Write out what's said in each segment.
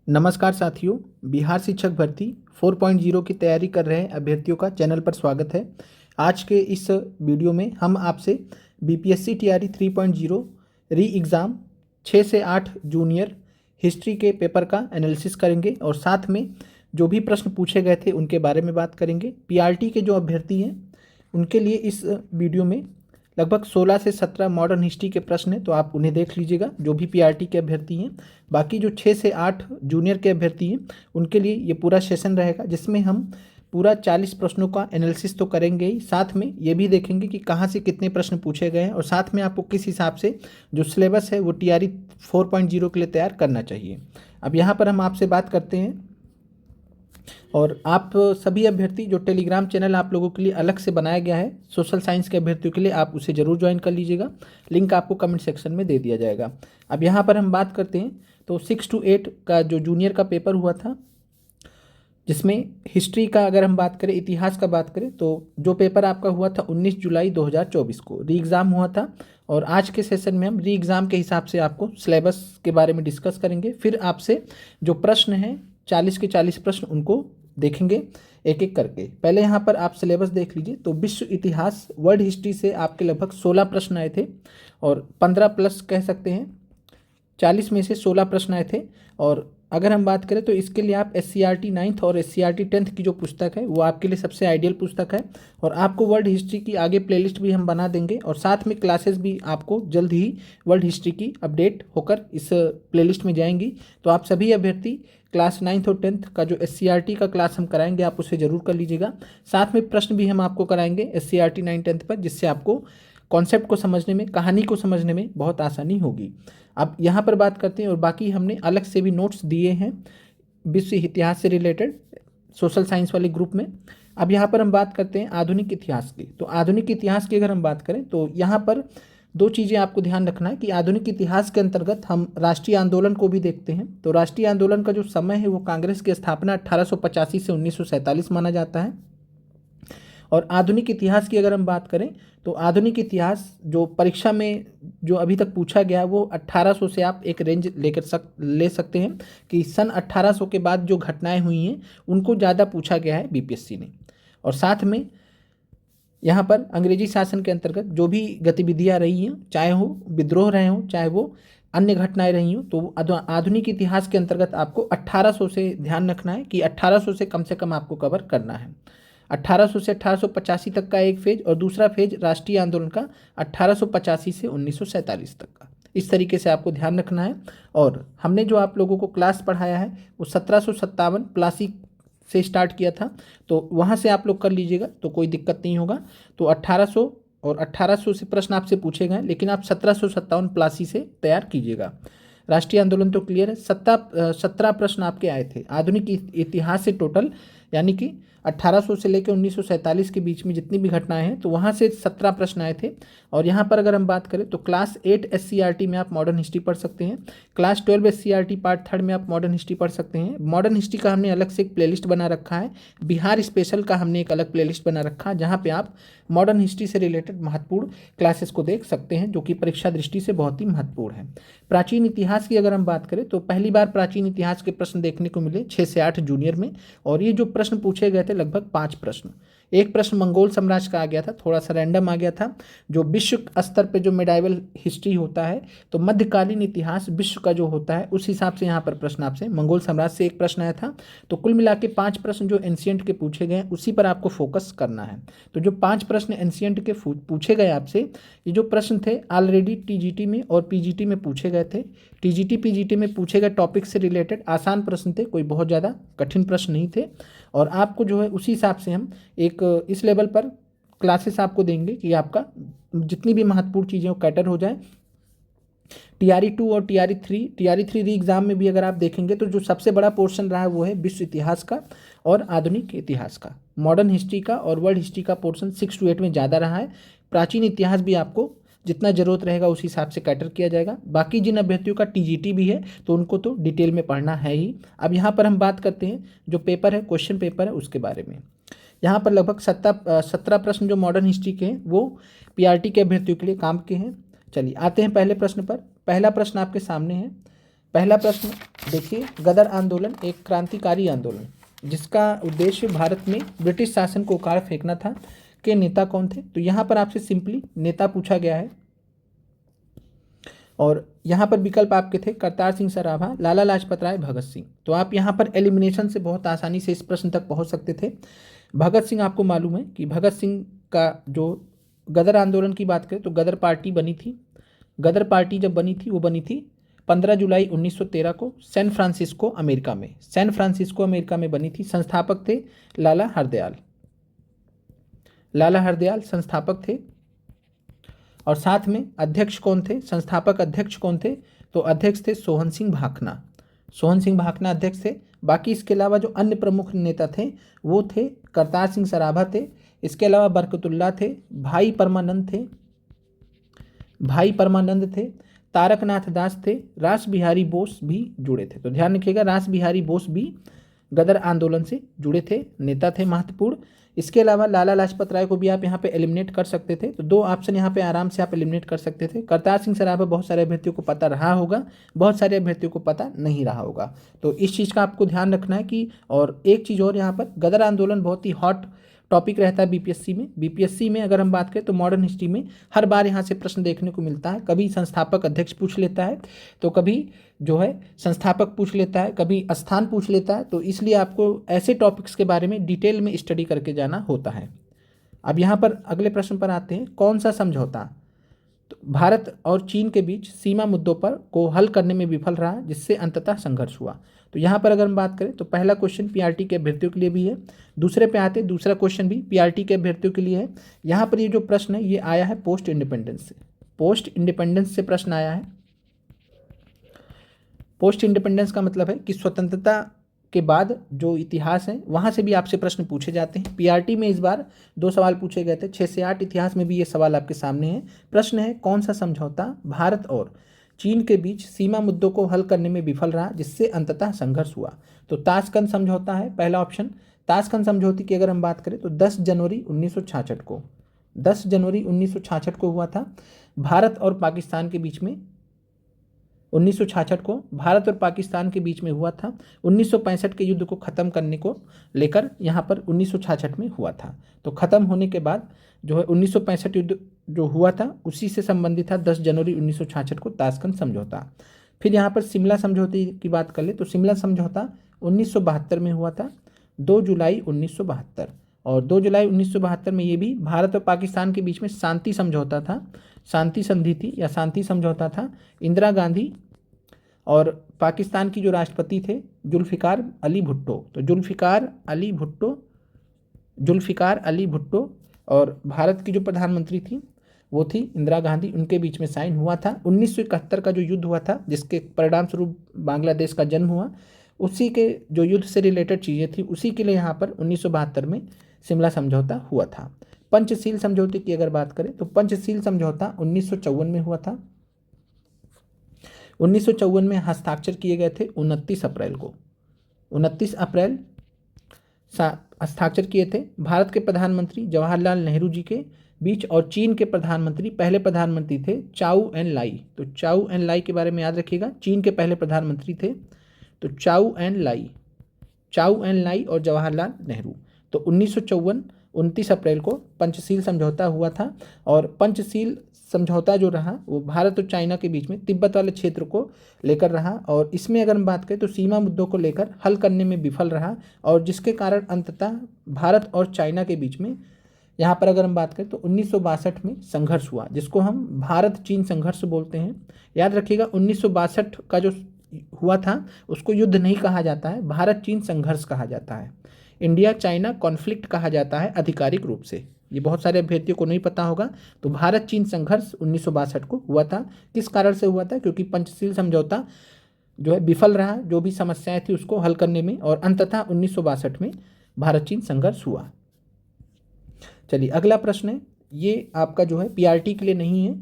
नमस्कार साथियों, बिहार शिक्षक भर्ती 4.0 की तैयारी कर रहे अभ्यर्थियों का चैनल पर स्वागत है। आज के इस वीडियो में हम आपसे बीपीएससी टीआरई 3.0 री एग्ज़ाम 6 से 8 जूनियर हिस्ट्री के पेपर का एनालिसिस करेंगे और साथ में जो भी प्रश्न पूछे गए थे उनके बारे में बात करेंगे। पीआरटी के जो अभ्यर्थी हैं उनके लिए इस वीडियो में लगभग 16 से 17 मॉडर्न हिस्ट्री के प्रश्न हैं, तो आप उन्हें देख लीजिएगा जो भी पीआरटी के अभ्यर्थी हैं। बाकी जो 6 से 8 जूनियर के अभ्यर्थी हैं उनके लिए ये पूरा सेशन रहेगा जिसमें हम पूरा 40 प्रश्नों का एनालिसिस तो करेंगे ही, साथ में ये भी देखेंगे कि कहाँ से कितने प्रश्न पूछे गए हैं और साथ में आपको किस हिसाब से जो सिलेबस है वो टीआरई 4.0 के लिए तैयार करना चाहिए। अब यहाँ पर हम आपसे बात करते हैं और आप सभी अभ्यर्थी जो टेलीग्राम चैनल आप लोगों के लिए अलग से बनाया गया है सोशल साइंस के अभ्यर्थियों के लिए, आप उसे ज़रूर ज्वाइन कर लीजिएगा। लिंक आपको कमेंट सेक्शन में दे दिया जाएगा। अब यहाँ पर हम बात करते हैं तो 6 to 8 का जो जूनियर का पेपर हुआ था जिसमें हिस्ट्री का अगर हम बात करें, इतिहास का बात करें तो जो पेपर आपका हुआ था 19 जुलाई 2024 को री एग्ज़ाम हुआ था। और आज के सेशन में हम री एग्ज़ाम के हिसाब से आपको सिलेबस के बारे में डिस्कस करेंगे। फिर आपसे जो प्रश्न हैं 40 के 40 प्रश्न उनको देखेंगे एक एक करके। पहले यहाँ पर आप सिलेबस देख लीजिए तो विश्व इतिहास वर्ल्ड हिस्ट्री से आपके लगभग 16 प्रश्न आए थे और 15 प्लस कह सकते हैं, 40 में से 16 प्रश्न आए थे। और अगर हम बात करें तो इसके लिए आप SCERT 9th और SCERT 10th की जो पुस्तक है वो आपके लिए सबसे आइडियल पुस्तक है। और आपको वर्ल्ड हिस्ट्री की आगे प्लेलिस्ट भी हम बना देंगे और साथ में क्लासेस भी आपको जल्द ही वर्ल्ड हिस्ट्री की अपडेट होकर इस प्लेलिस्ट में जाएंगी। तो आप सभी अभ्यर्थी क्लास 9th और 10th का जो SCERT का क्लास हम कराएंगे आप उसे ज़रूर कर लीजिएगा। साथ में प्रश्न भी हम आपको कराएंगे SCERT 9 10th पर, जिससे आपको कॉन्सेप्ट को समझने में, कहानी को समझने में बहुत आसानी होगी। अब यहाँ पर बात करते हैं और बाकी हमने अलग से भी नोट्स दिए हैं विश्व इतिहास से रिलेटेड सोशल साइंस वाले ग्रुप में। अब यहाँ पर हम बात करते हैं आधुनिक इतिहास की। तो आधुनिक इतिहास की अगर हम बात करें तो यहाँ पर दो चीज़ें आपको ध्यान रखना है कि आधुनिक इतिहास के अंतर्गत हम राष्ट्रीय आंदोलन को भी देखते हैं। तो राष्ट्रीय आंदोलन का जो समय है वो कांग्रेस की स्थापना 1885 से 1947 माना जाता है। और आधुनिक इतिहास की अगर हम बात करें तो आधुनिक इतिहास जो परीक्षा में जो अभी तक पूछा गया वो 1800 से आप एक रेंज ले सकते हैं कि सन 1800 के बाद जो घटनाएं हुई हैं उनको ज़्यादा पूछा गया है बीपीएससी ने। और साथ में यहाँ पर अंग्रेजी शासन के अंतर्गत जो भी गतिविधियाँ रही हैं, चाहे वो विद्रोह रहे हों चाहे वो अन्य घटनाएं रही हों, तो आधुनिक इतिहास के अंतर्गत आपको 1800 से ध्यान रखना है कि 1800 से कम आपको कवर करना है। 1800 से 1885 तक का एक फेज और दूसरा फेज राष्ट्रीय आंदोलन का 1885 से 1947 तक का। इस तरीके से आपको ध्यान रखना है। और हमने जो आप लोगों को क्लास पढ़ाया है वो 1757 प्लासी से स्टार्ट किया था, तो वहाँ से आप लोग कर लीजिएगा तो कोई दिक्कत नहीं होगा। तो 1800 और 1800 से प्रश्न आपसे पूछे गए, लेकिन आप 1757 प्लासी से तैयार कीजिएगा। राष्ट्रीय आंदोलन तो क्लियर है। 17 प्रश्न आपके आए थे आधुनिक इतिहास से टोटल, यानी कि 1800 से लेकर 1947 के बीच में जितनी भी घटनाएं हैं तो वहाँ से 17 प्रश्न आए थे। और यहाँ पर अगर हम बात करें तो क्लास 8 SCERT में आप मॉडर्न हिस्ट्री पढ़ सकते हैं, क्लास 12 SCERT पार्ट 3 में आप मॉडर्न हिस्ट्री पढ़ सकते हैं। मॉडर्न हिस्ट्री का हमने अलग से एक प्लेलिस्ट बना रखा है, बिहार स्पेशल का हमने एक अलग प्लेलिस्ट बना रखा है जहाँ पर आप मॉडर्न हिस्ट्री से रिलेटेड महत्वपूर्ण क्लासेस को देख सकते हैं जो कि परीक्षा दृष्टि से बहुत ही महत्वपूर्ण है। प्राचीन इतिहास की अगर हम बात करें तो पहली बार प्राचीन इतिहास के प्रश्न देखने को मिले 6 से 8 जूनियर में। और ये जो प्रश्न पूछे गए थे लगभग 5 प्रश्न। एक प्रश्न मंगोल साम्राज्य का आ गया था, थोड़ा सा रैंडम आ गया था। जो विश्व स्तर पे जो मेडाइवल हिस्ट्री होता है तो मध्यकालीन इतिहास विश्व का जो होता है उस हिसाब से यहाँ पर प्रश्न आपसे मंगोल साम्राज्य से एक प्रश्न आया था। तो कुल मिला के 5 प्रश्न जो एंशिएंट के पूछे गए उसी पर आपको फोकस करना है। तो जो 5 प्रश्न एंशिएंट के पूछे गए आपसे, ये जो प्रश्न थे ऑलरेडी टीजीटी में और पीजीटी में पूछे गए थे। टीजीटी पीजीटी में पूछे गए टॉपिक से रिलेटेड आसान प्रश्न थे, कोई बहुत ज़्यादा कठिन प्रश्न नहीं थे। और आपको जो है उसी हिसाब से हम एक इस लेवल पर क्लासेस आपको देंगे कि आपका जितनी भी महत्वपूर्ण चीज़ें वो कैटर हो जाए। टीआरई 2 और टीआरई 3 री एग्ज़ाम में भी अगर आप देखेंगे तो जो सबसे बड़ा पोर्शन रहा है वो है विश्व इतिहास का और आधुनिक इतिहास का। मॉडर्न हिस्ट्री का और वर्ल्ड हिस्ट्री का पोर्शन 6 to 8 में ज़्यादा रहा है। प्राचीन इतिहास भी आपको जितना ज़रूरत रहेगा उस हिसाब से कैटर किया जाएगा। बाकी जिन अभ्यर्थियों का टीजीटी भी है तो उनको तो डिटेल में पढ़ना है ही। अब यहाँ पर हम बात करते हैं जो पेपर है, क्वेश्चन पेपर है, उसके बारे में। यहाँ पर लगभग 17 प्रश्न जो मॉडर्न हिस्ट्री के हैं वो पीआरटी के अभ्यर्थियों के लिए काम के हैं। चलिए आते हैं पहले प्रश्न पर। पहला प्रश्न आपके सामने है। पहला प्रश्न देखिए, गदर आंदोलन एक क्रांतिकारी आंदोलन जिसका उद्देश्य भारत में ब्रिटिश शासन को उखाड़ फेंकना था, के नेता कौन थे? तो यहाँ पर आपसे सिंपली नेता पूछा गया है और यहाँ पर विकल्प आपके थे करतार सिंह सराभा, लाला लाजपत राय, भगत सिंह। तो आप यहाँ पर एलिमिनेशन से बहुत आसानी से इस प्रश्न तक पहुँच सकते थे। भगत सिंह, आपको मालूम है कि भगत सिंह का जो गदर आंदोलन की बात करें तो गदर पार्टी बनी थी। गदर पार्टी जब बनी थी वो बनी थी 15 जुलाई 1913 को सैन फ्रांसिस्को अमेरिका में। सैन फ्रांसिस्को अमेरिका में बनी थी। संस्थापक थे लाला हरदयाल। लाला हरदयाल संस्थापक थे और साथ में अध्यक्ष कौन थे? संस्थापक अध्यक्ष कौन थे? तो अध्यक्ष थे सोहन सिंह भाखना। सोहन सिंह भाखना अध्यक्ष थे। बाकी इसके अलावा जो अन्य प्रमुख नेता थे वो थे करतार सिंह सराभा थे, इसके अलावा बरकतुल्ला थे, भाई परमानंद थे, तारकनाथ दास थे, रास बिहारी बोस भी जुड़े थे। तो ध्यान रखिएगा, रास बिहारी बोस भी गदर आंदोलन से जुड़े थे, नेता थे महत्वपूर्ण। इसके अलावा लाला लाजपत राय को भी आप यहाँ पे एलिमिनेट कर सकते थे। तो 2 ऑप्शन यहाँ पे आराम से आप एलिमिनेट कर सकते थे। करतार सिंह सराभा बहुत सारे अभ्यर्थियों को पता रहा होगा, बहुत सारे अभ्यर्थियों को पता नहीं रहा होगा। तो इस चीज़ का आपको ध्यान रखना है कि, और एक चीज़ और, यहाँ पर गदर आंदोलन बहुत ही हॉट टॉपिक रहता है बीपीएससी में। बीपीएससी में अगर हम बात करें तो मॉडर्न हिस्ट्री में हर बार यहाँ से प्रश्न देखने को मिलता है। कभी संस्थापक अध्यक्ष पूछ लेता है, तो कभी जो है संस्थापक पूछ लेता है, कभी स्थान पूछ लेता है। तो इसलिए आपको ऐसे टॉपिक्स के बारे में डिटेल में स्टडी करके जाना होता है। अब यहाँ पर अगले प्रश्न पर आते हैं, कौन सा समझौता तो भारत और चीन के बीच सीमा मुद्दों पर को हल करने में विफल रहा, जिससे अंततः संघर्ष हुआ? तो यहाँ पर अगर हम बात करें तो पहला क्वेश्चन पीआरटी के अभ्यर्थियों के लिए भी है। दूसरे पे आते, दूसरा क्वेश्चन भी पीआरटी के अभ्यर्थियों के लिए है। यहाँ पर ये जो प्रश्न है ये आया है पोस्ट इंडिपेंडेंस से। पोस्ट इंडिपेंडेंस से प्रश्न आया है। पोस्ट इंडिपेंडेंस का मतलब है कि स्वतंत्रता के बाद जो इतिहास है वहाँ से भी आपसे प्रश्न पूछे जाते हैं। पीआरटी में इस बार 2 सवाल पूछे गए थे, 6 से 8। इतिहास में भी ये सवाल आपके सामने है। प्रश्न है, कौन सा समझौता भारत और चीन के बीच सीमा मुद्दों को हल करने में विफल रहा, जिससे अंततः संघर्ष हुआ? तो ताशकंद समझौता है पहला ऑप्शन। ताशकंद समझौते की अगर हम बात करें तो 10 जनवरी 1966 को 10 जनवरी 1966 को हुआ था। भारत और पाकिस्तान के बीच में 1966 को भारत और पाकिस्तान के बीच में हुआ था। 1965 के युद्ध को ख़त्म करने को लेकर यहाँ पर 1966 में हुआ था। तो ख़त्म होने के बाद जो है 1965 युद्ध जो हुआ था उसी से संबंधित था 10 जनवरी 1966 को ताशकंद समझौता। फिर यहाँ पर शिमला समझौते की बात कर ले तो शिमला समझौता 1972 में हुआ था, 2 जुलाई 1972। और 2 जुलाई 1972 में ये भी भारत और पाकिस्तान के बीच में शांति समझौता था, शांति संधि थी या शांति समझौता था। इंदिरा गांधी और पाकिस्तान की जो राष्ट्रपति थे जुल्फ़िकार अली भुट्टो, तो जुल्फ़िकार अली भुट्टो और भारत की जो प्रधानमंत्री थी वो थी इंदिरा गांधी, उनके बीच में साइन हुआ था। 1971 का जो युद्ध हुआ था जिसके परिणाम स्वरूप बांग्लादेश का जन्म हुआ, उसी के जो युद्ध से रिलेटेड चीज़ें थी उसी के लिए यहाँ पर 1972 में शिमला समझौता हुआ था। पंचशील समझौते की अगर बात करें तो पंचशील समझौता 1954 में हुआ था। 1954 में हस्ताक्षर किए गए थे 29 अप्रैल को। 29 अप्रैल हस्ताक्षर किए थे भारत के प्रधानमंत्री जवाहरलाल नेहरू जी के बीच और चीन के प्रधानमंत्री, पहले प्रधानमंत्री थे चाउ एन लाई। तो चाउ एन लाई के बारे में याद रखिएगा, चीन के पहले प्रधानमंत्री थे तो चाउ एन लाई और जवाहरलाल नेहरू। तो 1954 29 अप्रैल को पंचशील समझौता हुआ था। और पंचशील समझौता जो रहा वो भारत और चाइना के बीच में तिब्बत वाले क्षेत्र को लेकर रहा, और इसमें अगर हम बात करें तो सीमा मुद्दों को लेकर हल करने में विफल रहा, और जिसके कारण अंततः भारत और चाइना के बीच में यहाँ पर अगर हम बात करें तो 1962 में संघर्ष हुआ, जिसको हम भारत चीन संघर्ष बोलते हैं। याद रखिएगा 1962 का जो हुआ था उसको युद्ध नहीं कहा जाता है, भारत चीन संघर्ष कहा जाता है, इंडिया चाइना कॉन्फ्लिक्ट कहा जाता है आधिकारिक रूप से। ये बहुत सारे अभ्यर्थियों को नहीं पता होगा। तो भारत चीन संघर्ष 1962 को हुआ था। किस कारण से हुआ था? क्योंकि पंचशील समझौता जो है विफल रहा, जो भी समस्याएं थी उसको हल करने में, और अंततः 1962 में भारत चीन संघर्ष हुआ। चलिए अगला प्रश्न है, ये आपका जो है पीआरटी के लिए नहीं है।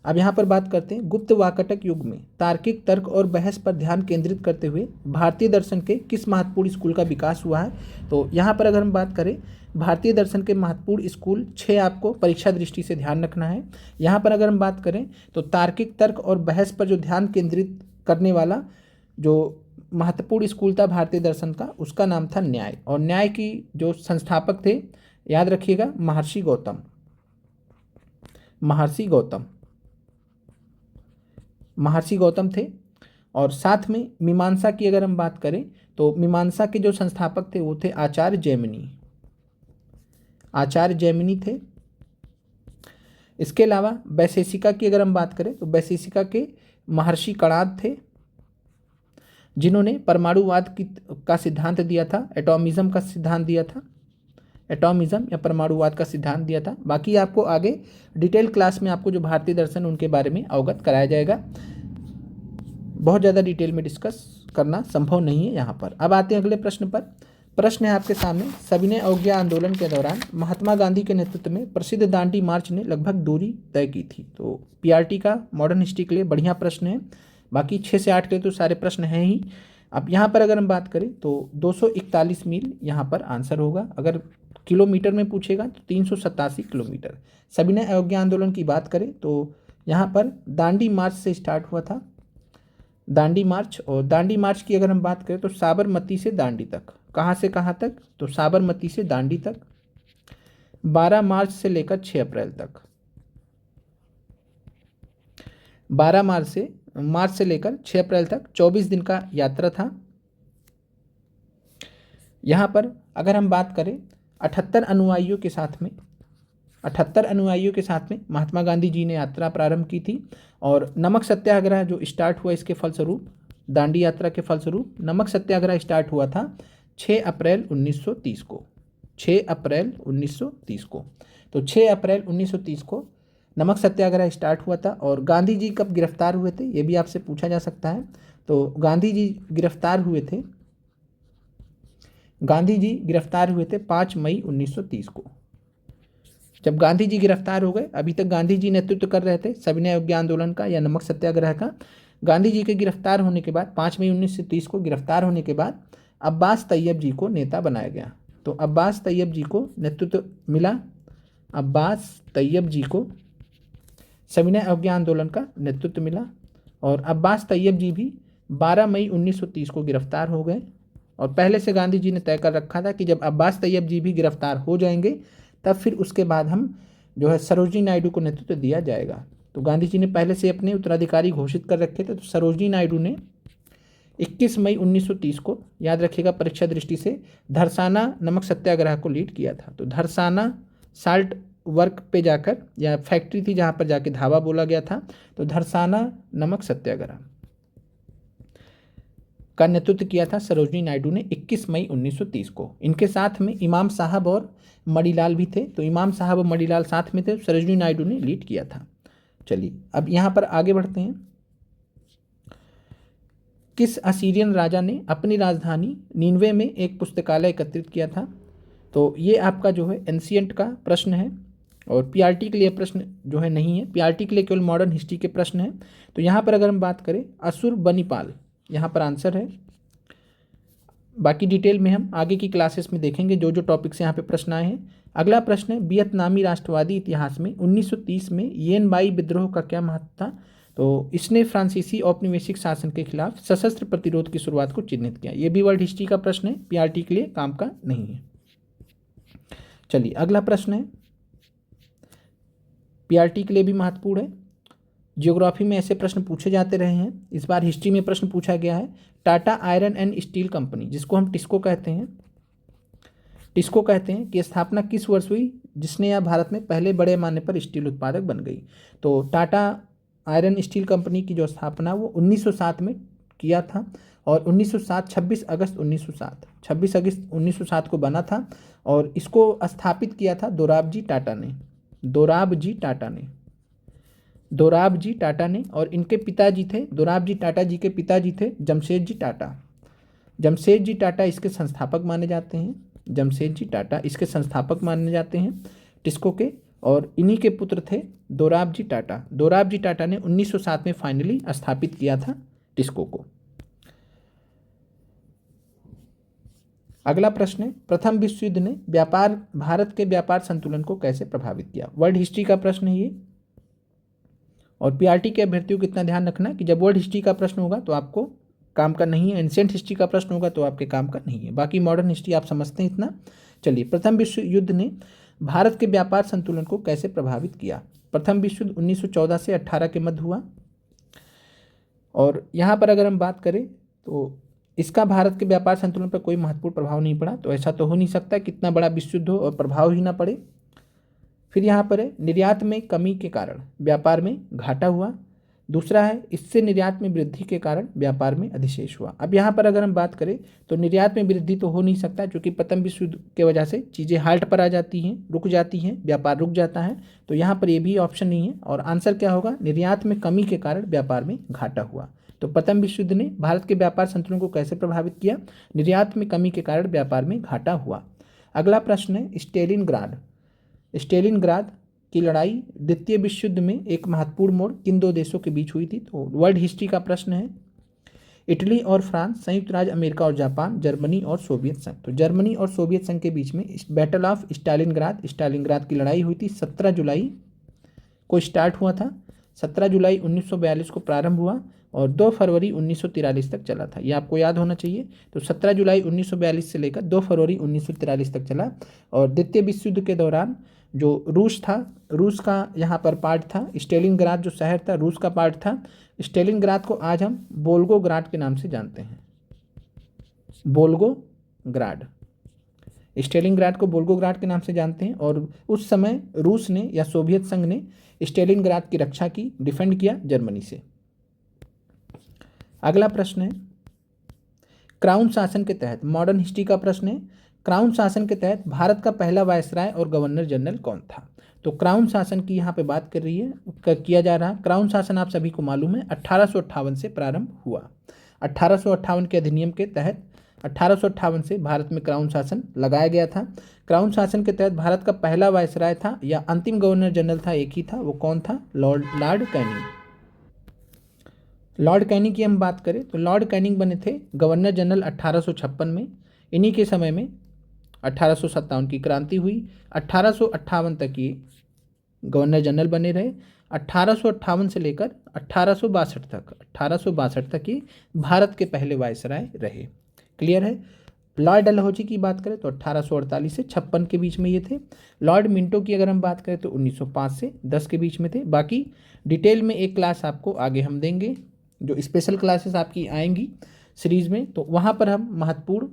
अब यहाँ पर बात करते हैं, गुप्त वाकटक युग में तार्किक तर्क और बहस पर ध्यान केंद्रित करते हुए भारतीय दर्शन के किस महत्वपूर्ण स्कूल का विकास हुआ है? तो यहाँ पर अगर हम बात करें भारतीय दर्शन के महत्वपूर्ण स्कूल 6 आपको परीक्षा दृष्टि से ध्यान रखना है। यहाँ पर अगर हम बात करें तो तार्किक तर्क और बहस पर जो ध्यान केंद्रित करने वाला जो महत्वपूर्ण स्कूल था भारतीय दर्शन का, उसका नाम था न्याय। और न्याय की जो संस्थापक थे, याद रखिएगा, महर्षि गौतम। महर्षि गौतम, महर्षि गौतम थे। और साथ में मीमांसा की अगर हम बात करें तो मीमांसा के जो संस्थापक थे वो थे आचार्य जैमिनी। आचार्य जैमिनी थे। इसके अलावा वैशेषिका की अगर हम बात करें तो वैशेषिका के महर्षि कणाद थे, जिन्होंने परमाणुवाद का सिद्धांत दिया था, एटॉमिज्म का सिद्धांत दिया था, एटॉमिज्म या परमाणुवाद का सिद्धांत दिया था। बाकी आपको आगे डिटेल क्लास में आपको जो भारतीय दर्शन उनके बारे में अवगत कराया जाएगा, बहुत ज़्यादा डिटेल में डिस्कस करना संभव नहीं है यहाँ पर। अब आते हैं अगले प्रश्न पर। प्रश्न है आपके सामने, सविनय अवज्ञा आंदोलन के दौरान महात्मा गांधी के नेतृत्व में प्रसिद्ध दांडी मार्च ने लगभग दूरी तय की थी। तो पीआरटी का मॉडर्न हिस्ट्री के लिए बढ़िया प्रश्न है। बाकी 6 से 8 के लिए तो सारे प्रश्न हैं ही। अब यहाँ पर अगर हम बात करें तो 241 मील यहाँ पर आंसर होगा। अगर किलोमीटर में पूछेगा तो 387 किलोमीटर। सविनय अवज्ञा आंदोलन की बात करें तो यहाँ पर दांडी मार्च से स्टार्ट हुआ था, दांडी मार्च। और दांडी मार्च की अगर हम बात करें तो साबरमती से दांडी तक, कहाँ से कहाँ तक, तो साबरमती से दांडी तक 12 मार्च से लेकर 6 अप्रैल तक, 12 मार्च से लेकर 6 अप्रैल तक 24 दिन का यात्रा था। यहाँ पर अगर हम बात करें 78 अनुयायियों के साथ में, 78 अनुयायियों के साथ में महात्मा गांधी जी ने यात्रा प्रारंभ की थी। और नमक सत्याग्रह जो स्टार्ट हुआ इसके फलस्वरूप, दांडी यात्रा के फलस्वरूप नमक सत्याग्रह स्टार्ट हुआ था 6 अप्रैल 1930 को, 6 अप्रैल 1930 को। तो 6 अप्रैल 1930 को नमक सत्याग्रह स्टार्ट हुआ था। और गांधी जी कब गिरफ्तार हुए थे, ये भी आपसे पूछा जा सकता है। तो गांधी जी गिरफ्तार हुए थे, गांधी जी गिरफ्तार हुए थे 5 मई 1930 को। जब गांधी जी गिरफ्तार हो गए, अभी तक गांधी जी नेतृत्व कर रहे थे सविनय अवज्ञा आंदोलन का या नमक सत्याग्रह का। गांधी जी के गिरफ्तार होने के बाद 5 मई 1930 को गिरफ्तार होने के बाद अब्बास तैयब जी को नेता बनाया गया। तो अब्बास तैयब जी को नेतृत्व मिला, अब्बास तैयब जी को सविनय अवज्ञा आंदोलन का नेतृत्व मिला। और अब्बास तैयब जी भी 12 मई 1930 को गिरफ्तार हो गए। और पहले से गांधी जी ने तय कर रखा था कि जब अब्बास तैयब जी भी गिरफ्तार हो जाएंगे तब फिर उसके बाद हम जो है सरोजिनी नायडू को नेतृत्व दिया जाएगा। तो गांधी जी ने पहले से अपने उत्तराधिकारी घोषित कर रखे थे। तो सरोजिनी नायडू ने 21 मई 1930 को, याद रखिएगा परीक्षा दृष्टि से, धरसाना नमक सत्याग्रह को लीड किया था। तो धरसाना साल्ट वर्क पे जाकर, या फैक्ट्री थी जहाँ पर जाके धावा बोला गया था, तो धरसाना नमक सत्याग्रह का नेतृत्व किया था सरोजिनी नायडू ने 21 मई 1930 को। इनके साथ में इमाम साहब और मणिलाल भी थे। तो इमाम साहब और मणिलाल साथ में थे, सरोजिनी नायडू ने लीड किया था। चलिए अब यहाँ पर आगे बढ़ते हैं। किस असीरियन राजा ने अपनी राजधानी नीनवे में एक पुस्तकालय एकत्रित किया था? तो ये आपका जो है एंशियंट का प्रश्न है। और पीआरटी के लिए प्रश्न जो है नहीं है, पीआरटी के लिए केवल मॉडर्न हिस्ट्री के प्रश्न है। तो यहाँ पर अगर हम बात करें असुरबनिपाल, यहाँ पर आंसर है। बाकी डिटेल में हम आगे की क्लासेस में देखेंगे जो जो टॉपिक्स यहाँ पे प्रश्न आए हैं। अगला प्रश्न है, वियतनामी राष्ट्रवादी इतिहास में 1930 में येन बाई विद्रोह का क्या महत्व था? तो इसने फ्रांसीसी औपनिवेशिक शासन के खिलाफ सशस्त्र प्रतिरोध की शुरुआत को चिन्हित किया। ये भी वर्ल्ड हिस्ट्री का प्रश्न है, पीआरटी के लिए काम का नहीं है। चलिए अगला प्रश्न है, पीआरटी के लिए भी महत्वपूर्ण है। ज्योग्राफी में ऐसे प्रश्न पूछे जाते रहे हैं, इस बार हिस्ट्री में प्रश्न पूछा गया है। Tata iron and steel company, जिसको हम टिस्को कहते हैं, टिस्को कहते हैं, की स्थापना किस वर्ष हुई, जिसने यह भारत में पहले बड़े पैमाने पर स्टील उत्पादक बन गई? तो टाटा आयरन स्टील कंपनी की जो स्थापना वो 1907 में किया था। और 1907 26 अगस्त 1907 को बना था। और इसको स्थापित किया था दोराबजी टाटा ने, दोराबजी टाटा ने। और इनके पिताजी थे, दोराबजी टाटा जी के पिताजी थे जमशेदजी टाटा। जमशेदजी टाटा इसके संस्थापक माने जाते हैं, जमशेदजी टाटा इसके संस्थापक माने जाते हैं टिस्को के। और इन्हीं के पुत्र थे दोराबजी टाटा। दोराबजी टाटा ने 1907 में फाइनली स्थापित किया था टिस्को को। अगला प्रश्न है, प्रथम विश्व युद्ध ने भारत के व्यापार संतुलन को कैसे प्रभावित किया? वर्ल्ड हिस्ट्री का प्रश्न है ये। और पीआरटी के अभ्यर्थियों को इतना ध्यान रखना कि जब वर्ल्ड हिस्ट्री का प्रश्न होगा तो आपको काम का नहीं है। एंशिएंट हिस्ट्री का प्रश्न होगा तो आपके काम का नहीं है। बाकी मॉडर्न हिस्ट्री आप समझते हैं इतना। चलिए, प्रथम विश्व युद्ध ने भारत के व्यापार संतुलन को कैसे प्रभावित किया? प्रथम विश्व युद्ध 1914 से 18 के मध्य हुआ। और यहाँ पर अगर हम बात करें तो इसका भारत के व्यापार संतुलन पर कोई महत्वपूर्ण प्रभाव नहीं पड़ा। तो ऐसा तो हो नहीं सकता कितना बड़ा विश्व युद्ध हो और प्रभाव ही ना पड़े। फिर यहाँ पर है निर्यात में कमी के कारण व्यापार में घाटा हुआ। दूसरा है इससे निर्यात में वृद्धि के कारण व्यापार में अधिशेष हुआ। अब यहाँ पर अगर हम बात करें तो निर्यात में वृद्धि तो हो नहीं सकता, क्योंकि प्रथम विश्व युद्ध के वजह से चीज़ें हाल्ट पर आ जाती हैं, रुक जाती हैं, व्यापार रुक जाता है। तो यहाँ पर ये भी ऑप्शन नहीं है। और आंसर क्या होगा? निर्यात में कमी के कारण व्यापार में घाटा हुआ। तो प्रथम विश्व युद्ध ने भारत के व्यापार संतुलन को कैसे प्रभावित किया? निर्यात में कमी के कारण व्यापार में घाटा हुआ। अगला प्रश्न है स्टेलिनग्राड। स्टेलिनग्राड की लड़ाई द्वितीय विश्व युद्ध में एक महत्वपूर्ण मोड़ किन दो देशों के बीच हुई थी? तो वर्ल्ड हिस्ट्री का प्रश्न है। इटली और फ्रांस, संयुक्त राज्य अमेरिका और जापान, जर्मनी और सोवियत संघ। तो जर्मनी और सोवियत संघ के बीच में बैटल ऑफ स्टालिनग्राद की लड़ाई हुई थी। 17 जुलाई को स्टार्ट हुआ था। 17 जुलाई 1942 को प्रारंभ हुआ और 2 फरवरी 1943 तक चला था। ये आपको याद होना चाहिए। तो 17 जुलाई 1942 से लेकर 2 फरवरी 1943 तक चला। और द्वितीय विश्व युद्ध के दौरान जो रूस था, रूस का यहाँ पर पार्ट था। स्टेलिनग्राद जो शहर था रूस का पार्ट था। स्टेलिनग्राद को आज हम वोल्गोग्राड के नाम से जानते हैं। वोल्गोग्राड, स्टेलिनग्राड को वोल्गोग्राड के नाम से जानते हैं। और उस समय रूस ने या सोवियत संघ ने स्टेलिनग्राद की रक्षा की, डिफेंड किया जर्मनी से। अगला प्रश्न है क्राउन शासन के तहत, मॉडर्न हिस्ट्री का प्रश्न है, क्राउन शासन के तहत भारत का पहला वायसराय और गवर्नर जनरल कौन था? तो क्राउन शासन की यहाँ पे बात कर रही है, किया जा रहा। क्राउन शासन आप सभी को मालूम है 1858 से प्रारंभ हुआ। 1858 के अधिनियम के तहत 1858 से भारत में क्राउन शासन लगाया गया था। क्राउन शासन के तहत भारत का पहला वायसराय था या अंतिम गवर्नर जनरल था, एक ही था। वो कौन था? Lord Canning. लॉर्ड कैनिंग की हम बात करें तो लॉर्ड कैनिंग बने थे गवर्नर जनरल 1856 में। इन्हीं के समय में 1857 की क्रांति हुई। 1858 तक ये गवर्नर जनरल बने रहे। 1858 से लेकर 1862 तक ये भारत के पहले वायसराय रहे। क्लियर है? लॉर्ड डलहौजी की बात करें तो 1848 से 56 के बीच में ये थे। लॉर्ड मिंटो की अगर हम बात करें तो 1905 से 10 के बीच में थे। बाकी डिटेल में एक क्लास आपको आगे हम देंगे, जो स्पेशल क्लासेस आपकी आएंगी सीरीज़ में, तो वहाँ पर हम महत्वपूर्ण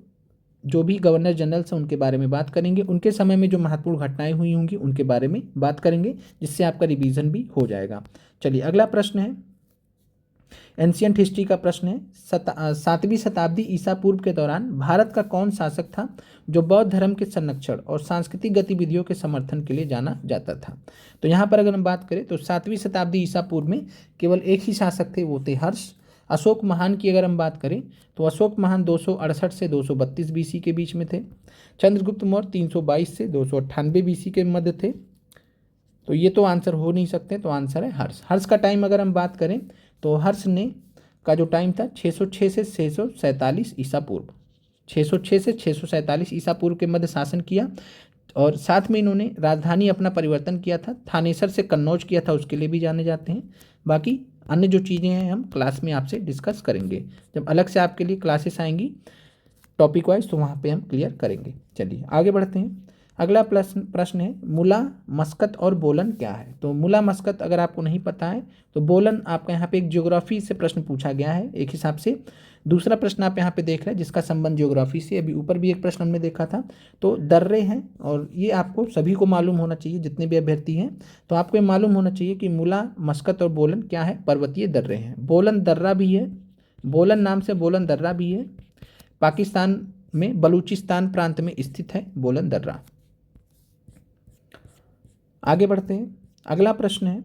जो भी गवर्नर जनरल्स हैं उनके बारे में बात करेंगे। उनके समय में जो महत्वपूर्ण घटनाएं हुई होंगी उनके बारे में बात करेंगे, जिससे आपका रिवीजन भी हो जाएगा। चलिए, अगला प्रश्न है एंशिएंट हिस्ट्री का प्रश्न है। 7वीं शताब्दी ईसा पूर्व के दौरान भारत का कौन शासक था जो बौद्ध धर्म के संरक्षण और सांस्कृतिक गतिविधियों के समर्थन के लिए जाना जाता था? तो यहाँ पर अगर हम बात करें तो 7वीं शताब्दी ईसा पूर्व में केवल एक ही शासक थे, वो थे हर्ष। अशोक महान की अगर हम बात करें तो अशोक महान 268 से 232 बीसी के बीच में थे। चंद्रगुप्त मौर्य 322 से 298 बीसी के मध्य थे। तो ये तो आंसर हो नहीं सकते, तो आंसर है हर्ष। हर्ष का टाइम अगर हम बात करें तो हर्ष ने का जो टाइम था 606 से 647 ईसा पूर्व, 606 से 647 ईसा पूर्व के मध्य शासन किया। और साथ में इन्होंने राजधानी अपना परिवर्तन किया था, थानेसर से कन्नौज किया था, उसके लिए भी जाने जाते हैं। बाकी अन्य जो चीज़ें हैं हम क्लास में आपसे डिस्कस करेंगे, जब अलग से आपके लिए क्लासेस आएंगी टॉपिक वाइज, तो वहाँ पे हम क्लियर करेंगे। चलिए आगे बढ़ते हैं। अगला प्रश्न है मुला, मस्कत और बोलन क्या है? तो मुला मस्कत अगर आपको नहीं पता है तो बोलन आपका यहाँ पे एक ज्योग्राफी से प्रश्न पूछा गया है एक हिसाब से। दूसरा प्रश्न आप यहाँ पे देख रहे हैं जिसका संबंध ज्योग्राफी से, अभी ऊपर भी एक प्रश्न हमने देखा था। तो दर्रे हैं और ये आपको सभी को मालूम होना चाहिए, जितने भी अभ्यर्थी हैं तो आपको ये मालूम होना चाहिए कि मुला, मस्कत और बोलन क्या है? पर्वतीय दर्रे हैं। बोलन दर्रा भी है, बोलन नाम से बोलन दर्रा भी है। पाकिस्तान में बलूचिस्तान प्रांत में स्थित है बोलन दर्रा। आगे बढ़ते हैं। अगला प्रश्न है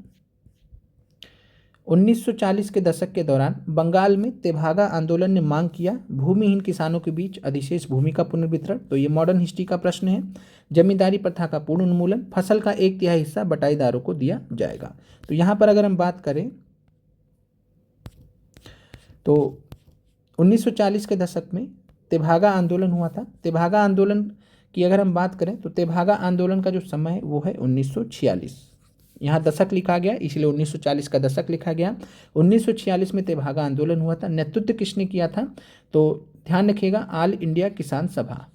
1940 के दशक के दौरान बंगाल में तेभागा आंदोलन ने मांग किया भूमिहीन किसानों के बीच अधिशेष भूमि का पुनर्वितरण। तो ये मॉडर्न हिस्ट्री का प्रश्न है। जमींदारी प्रथा का पूर्ण उन्मूलन, फसल का 1/3 हिस्सा बटाईदारों को दिया जाएगा। तो यहाँ पर अगर हम बात करें तो 1940 के दशक में तेभागा आंदोलन हुआ था। तेभागा आंदोलन की अगर हम बात करें तो तेभागा आंदोलन का जो समय है वो है 1946। यहाँ दशक लिखा गया इसलिए 1940 का दशक लिखा गया। 1946 में तेभागा आंदोलन हुआ था, नेतृत्व किसने किया था? तो ध्यान रखिएगा, ऑल इंडिया किसान सभा,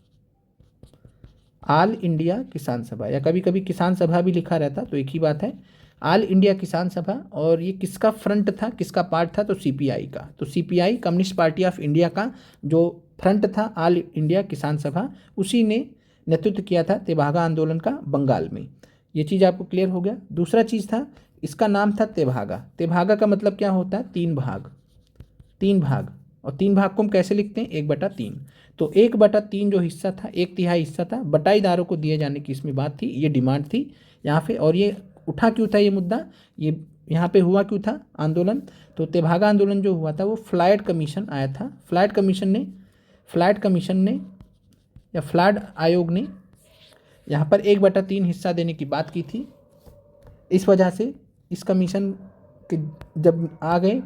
ऑल इंडिया किसान सभा, या कभी कभी किसान सभा भी लिखा रहता, तो एक ही बात है, ऑल इंडिया किसान सभा। और ये किसका फ्रंट था, किसका पार्ट था? तो सीपीआई का। तो CPI communist party of India का जो फ्रंट था ऑल इंडिया किसान सभा, उसी ने नेतृत्व किया था तेभागा आंदोलन का बंगाल में। ये चीज़ आपको क्लियर हो गया। दूसरा चीज़ था, इसका नाम था तेभागा। तेभागा का मतलब क्या होता है? तीन भाग, तीन भाग। और तीन भाग को हम कैसे लिखते हैं? 1/3। तो 1/3 जो हिस्सा था, 1/3 हिस्सा था, बटाईदारों को दिए जाने की इसमें बात थी, ये डिमांड थी यहाँ पे। और ये उठा क्यों था ये मुद्दा, ये यहाँ पे हुआ क्यों था आंदोलन? तो तेभागा आंदोलन जो हुआ था वो फ्लाइट कमीशन आया था, फ्लाइट कमीशन ने या फ्लाइट आयोग ने यहाँ पर 1/3 हिस्सा देने की बात की थी। इस वजह से इस कमीशन के जब आ गए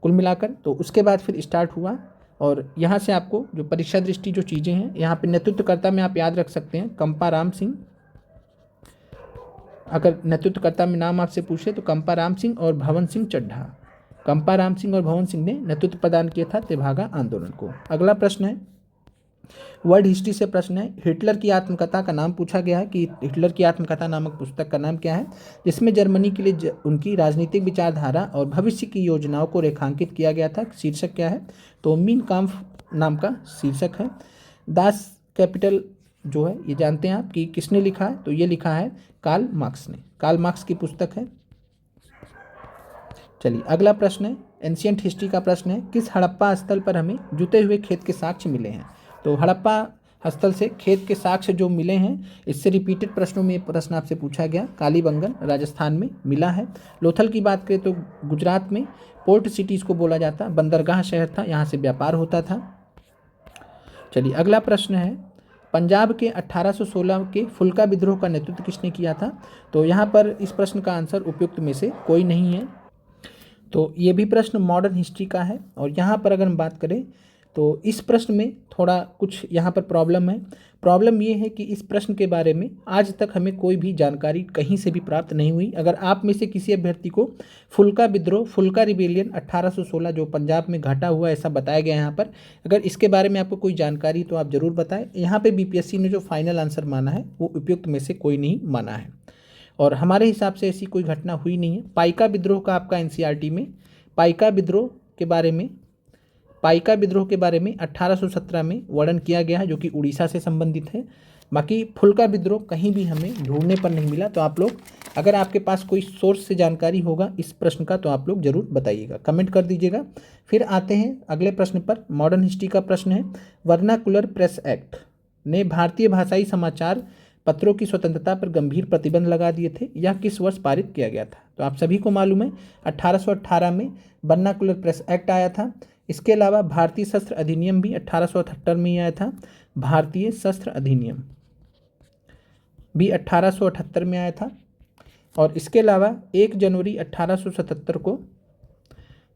कुल मिलाकर, तो उसके बाद फिर स्टार्ट हुआ। और यहाँ से आपको जो परीक्षा दृष्टि जो चीज़ें हैं, यहाँ पे नेतृत्वकर्ता में आप याद रख सकते हैं कंपाराम सिंह। अगर नेतृत्वकर्ता में नाम आपसे पूछे तो कंपाराम सिंह और भवन सिंह चड्ढा, कंपाराम सिंह और भवन सिंह ने नेतृत्व प्रदान किया था तेभागा आंदोलन को। अगला प्रश्न है, वर्ल्ड हिस्ट्री से प्रश्न है, हिटलर की आत्मकथा का नाम पूछा गया है कि हिटलर की आत्मकथा नामक पुस्तक का नाम क्या है, जिसमें जर्मनी के लिए उनकी राजनीतिक विचारधारा और भविष्य की योजनाओं को रेखांकित किया गया था। शीर्षक क्या है? तो मीन काम्फ नाम का शीर्षक है। दास कैपिटल जो है ये जानते हैं आप कि किसने लिखा है? तो ये लिखा है कार्ल मार्क्स ने, कार्ल मार्क्स की पुस्तक है। चलिए अगला प्रश्न है, एंशियंट हिस्ट्री का प्रश्न है, किस हड़प्पा स्थल पर हमें जुते हुए खेत के साक्ष्य मिले हैं? तो हड़प्पा स्थल से खेत के साक्ष्य जो मिले हैं, इससे रिपीटेड प्रश्नों में प्रश्न आपसे पूछा गया। कालीबंगन राजस्थान में मिला है। लोथल की बात करें तो गुजरात में पोर्ट सिटीज़ को बोला जाता, बंदरगाह शहर था, यहाँ से व्यापार होता था। चलिए अगला प्रश्न है, पंजाब के 1816 के फुल्का विद्रोह का नेतृत्व किसने किया था? तो यहाँ पर इस प्रश्न का आंसर उपयुक्त में से कोई नहीं है। तो ये भी प्रश्न मॉडर्न हिस्ट्री का है। और यहाँ पर अगर हम बात करें तो इस प्रश्न में थोड़ा कुछ यहाँ पर प्रॉब्लम है। प्रॉब्लम ये है कि इस प्रश्न के बारे में आज तक हमें कोई भी जानकारी कहीं से भी प्राप्त नहीं हुई। अगर आप में से किसी अभ्यर्थी को फुल्का विद्रोह, फुल्का रिबेलियन 1816 जो पंजाब में घटा हुआ ऐसा बताया गया यहाँ पर, अगर इसके बारे में आपको कोई जानकारी तो आप ज़रूर बताएं। यहाँ पे बीपीएससी ने जो फाइनल आंसर माना है वो उपयुक्त में से कोई नहीं माना है, और हमारे हिसाब से ऐसी कोई घटना हुई नहीं है। पाइका विद्रोह का आपका एनसीईआरटी में पाइका विद्रोह के बारे में 1817 में वर्णन किया गया है, जो कि उड़ीसा से संबंधित है। बाकी फुल्का विद्रोह कहीं भी हमें ढूंढने पर नहीं मिला। तो आप लोग, अगर आपके पास कोई सोर्स से जानकारी होगा इस प्रश्न का, तो आप लोग जरूर बताइएगा, कमेंट कर दीजिएगा। फिर आते हैं अगले प्रश्न पर। मॉडर्न हिस्ट्री का प्रश्न है, वर्नाकुलर प्रेस एक्ट ने भारतीय भाषाई समाचार पत्रों की स्वतंत्रता पर गंभीर प्रतिबंध लगा दिए थे। यह किस वर्ष पारित किया गया था? तो आप सभी को मालूम है 1818 में वर्नाकुलर प्रेस एक्ट आया था। इसके अलावा भारतीय शस्त्र अधिनियम भी 1878 में ही आया था। भारतीय शस्त्र अधिनियम भी 1878 में आया था। और इसके अलावा 1 जनवरी 1877 को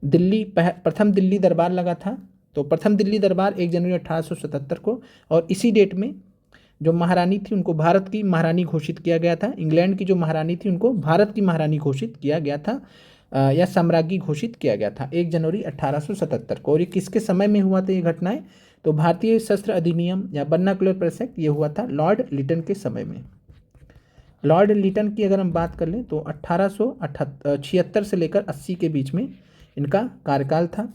प्रथम दिल्ली दरबार लगा था। तो प्रथम दिल्ली दरबार 1 जनवरी 1877 को, और इसी डेट में जो महारानी थी उनको भारत की महारानी घोषित किया गया था। इंग्लैंड की जो महारानी थी उनको भारत की महारानी घोषित किया गया था, या साम्राज्ञी घोषित किया गया था 1 जनवरी 1877 को। और ये किसके समय में हुआ था ये घटनाएं? तो भारतीय शस्त्र अधिनियम या वर्नाकुलर प्रेस एक्ट ये हुआ था लॉर्ड लिटन के समय में। लॉर्ड लिटन की अगर हम बात कर लें तो 1876 से लेकर 80 के बीच में इनका कार्यकाल था।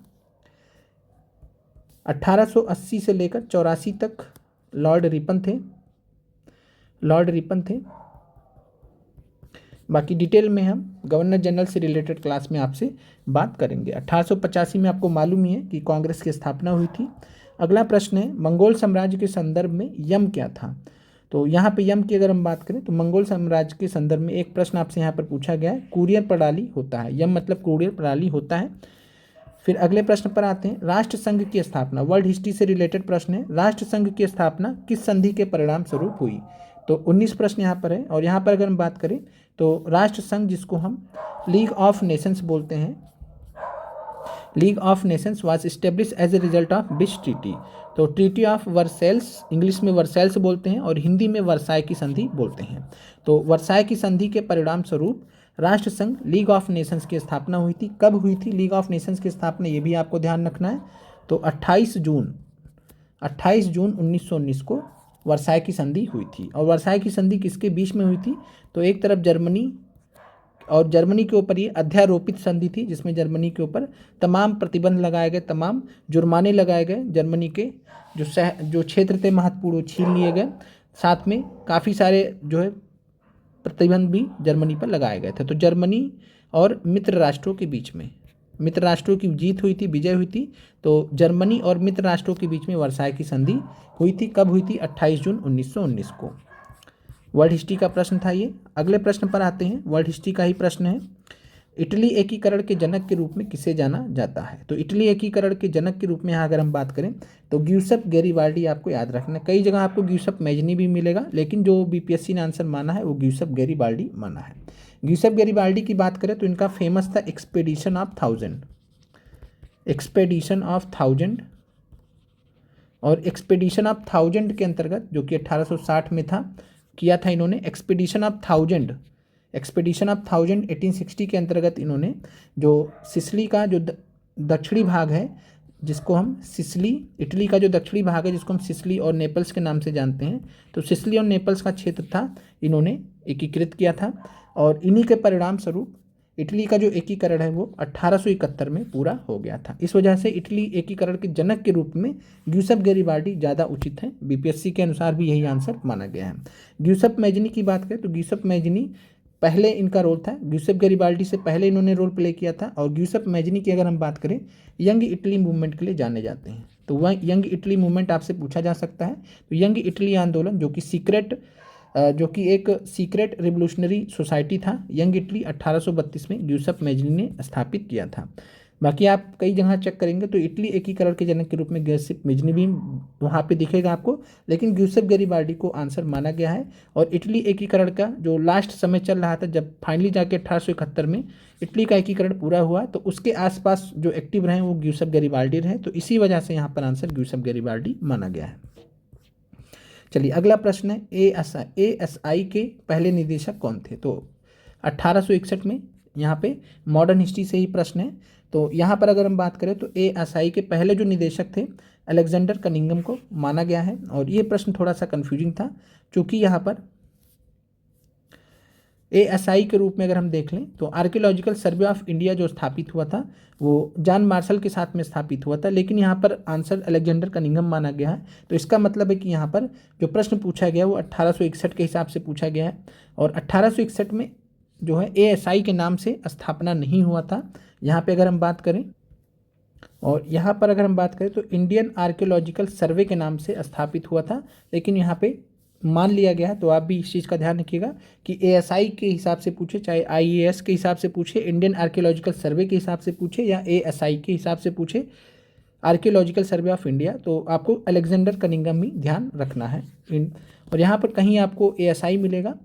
1880 से लेकर 84 तक लॉर्ड रिपन थे। बाकी डिटेल में हम गवर्नर जनरल से रिलेटेड क्लास में आपसे बात करेंगे। 1885 में आपको मालूम ही है कि कांग्रेस की स्थापना हुई थी। अगला प्रश्न है, मंगोल साम्राज्य के संदर्भ में यम क्या था? तो यहाँ पे यम की अगर हम बात करें तो मंगोल साम्राज्य के संदर्भ में एक प्रश्न आपसे यहाँ पर पूछा गया है, कुरियर प्रणाली होता है। यम मतलब कुरियर प्रणाली होता है। फिर अगले प्रश्न पर आते हैं, राष्ट्र संघ की स्थापना, वर्ल्ड हिस्ट्री से रिलेटेड प्रश्न है। राष्ट्र संघ की स्थापना किस संधि के परिणाम स्वरूप हुई? तो 19 प्रश्न यहाँ पर है। और यहाँ पर अगर हम बात करें तो राष्ट्र संघ, जिसको हम लीग ऑफ नेशंस बोलते हैं, league of nations was establish as a result of which treaty? तो ट्रीटी ऑफ वर्सेल्स, इंग्लिश में वर्सेल्स बोलते हैं और हिंदी में वर्साय की संधि बोलते हैं। तो वर्साय की संधि के परिणाम स्वरूप राष्ट्र संघ लीग ऑफ नेशंस की स्थापना हुई थी। कब हुई थी लीग ऑफ नेशंस की स्थापना, ये भी आपको ध्यान रखना है। तो 28 जून 1919 को वर्साय की संधि हुई थी। और वर्साय की संधि किसके बीच में हुई थी? तो एक तरफ जर्मनी, और जर्मनी के ऊपर ये अध्यारोपित संधि थी, जिसमें जर्मनी के ऊपर तमाम प्रतिबंध लगाए गए, तमाम जुर्माने लगाए गए, जर्मनी के जो क्षेत्र थे महत्वपूर्ण वो छीन लिए गए, साथ में काफ़ी सारे जो है प्रतिबंध भी जर्मनी पर लगाए गए थे। तो जर्मनी और मित्र राष्ट्रों के बीच में, मित्र राष्ट्रों की जीत हुई थी, विजय हुई थी। तो जर्मनी और मित्र राष्ट्रों के बीच में वर्साय की संधि हुई थी। कब हुई थी? 28 जून 1919 को। वर्ल्ड हिस्ट्री का प्रश्न था ये। अगले प्रश्न पर आते हैं, वर्ल्ड हिस्ट्री का ही प्रश्न है। इटली एकीकरण के जनक के रूप में किसे जाना जाता है? तो इटली एकीकरण के जनक के रूप में यहाँ अगर हम बात करें तो ग्यूसेप गैरीबाल्डी आपको याद रखना है। कई जगह आपको ग्यूसेप मैजनी भी मिलेगा, लेकिन जो बीपीएससी ने आंसर माना है वो ग्यूसेप गैरीबाल्डी माना है। ग्यूसेप गैरीबाल्डी की बात करें तो इनका फेमस था एक्सपेडिशन ऑफ 1000, एक्सपेडिशन ऑफ 1000। और एक्सपेडिशन ऑफ 1000 के अंतर्गत, जो कि 1860 में था, किया था इन्होंने एक्सपेडिशन ऑफ 1000। एक्सपेडिशन ऑफ 1000 1860 के अंतर्गत इन्होंने जो सिसिली का जो दक्षिणी भाग है, जिसको हम सिसिली, इटली का जो दक्षिणी भाग है जिसको हम सिसिली और नेपल्स के नाम से जानते हैं, तो सिसिली और नेपल्स का क्षेत्र था, इन्होंने एकीकृत किया था। और इन्हीं के परिणाम स्वरूप इटली का जो एकीकरण है वो 1871 में पूरा हो गया था। इस वजह से इटली एकीकरण के जनक के रूप में ग्यूसेप गैरीबाल्डी ज़्यादा उचित है। बीपीएससी के अनुसार भी यही आंसर माना गया है। ग्यूसेप मैजनी की बात करें तो ग्यूसेप मैजनी पहले इनका रोल था, ग्यूसेप गैरीबाल्डी से पहले इन्होंने रोल प्ले किया था। और ग्यूसेप मैजनी की अगर हम बात करें, यंग इटली मूवमेंट के लिए जाने जाते हैं। तो वह यंग इटली मूवमेंट आपसे पूछा जा सकता है। तो यंग इटली आंदोलन जो कि एक सीक्रेट रिवोल्यूशनरी सोसाइटी था, यंग इटली 1832 में ग्यूसेप मैजनी ने स्थापित किया था। बाकी आप कई जगह चेक करेंगे तो इटली एकीकरण के जनक के रूप में ग्यूसेप मैजनी भी वहाँ पे दिखेगा आपको, लेकिन ग्यूसेप गैरीबाल्डी को आंसर माना गया है। और इटली एकीकरण का जो लास्ट समय चल रहा था, जब फाइनली जाके 1871 में इटली का एकीकरण पूरा हुआ, तो उसके आसपास जो एक्टिव रहे वो ग्यूसेप गैरीबाल्डी रहे। तो इसी वजह से यहाँ पर आंसर ग्यूसेप गैरीबाल्डी माना गया है। चलिए अगला प्रश्न है, एएसआई के पहले निदेशक कौन थे? तो 1861 में, यहाँ पे मॉडर्न हिस्ट्री से ही प्रश्न है। तो यहाँ पर अगर हम बात करें तो एएसआई के पहले जो निदेशक थे अलेक्जेंडर कनिंघम को माना गया है। और ये प्रश्न थोड़ा सा कन्फ्यूजिंग था, क्योंकि यहाँ पर एएसआई के रूप में अगर हम देख लें तो आर्कियोलॉजिकल सर्वे ऑफ इंडिया जो स्थापित हुआ था वो जॉन मार्शल के साथ में स्थापित हुआ था, लेकिन यहाँ पर आंसर अलेक्जेंडर कनिंघम माना गया है। तो इसका मतलब है कि यहाँ पर जो प्रश्न पूछा गया वो 1861 के हिसाब से पूछा गया है। और 1861 में जो है एएसआई के नाम से स्थापना नहीं हुआ था। यहाँ पर अगर हम बात करें, और यहाँ पर अगर हम बात करें तो इंडियन आर्कियोलॉजिकल सर्वे के नाम से स्थापित हुआ था, लेकिन यहाँ पे मान लिया गया है। तो आप भी इस चीज़ का ध्यान रखिएगा कि एएसआई के हिसाब से पूछे, चाहे आईएएस के हिसाब से पूछे, इंडियन आर्कियोलॉजिकल सर्वे के हिसाब से पूछे, या एएसआई के हिसाब से पूछे, आर्कियोलॉजिकल सर्वे ऑफ इंडिया, तो आपको अलेक्जेंडर कनिंघम ही ध्यान रखना है। और यहाँ पर कहीं आपको एएसआई मिलेगा,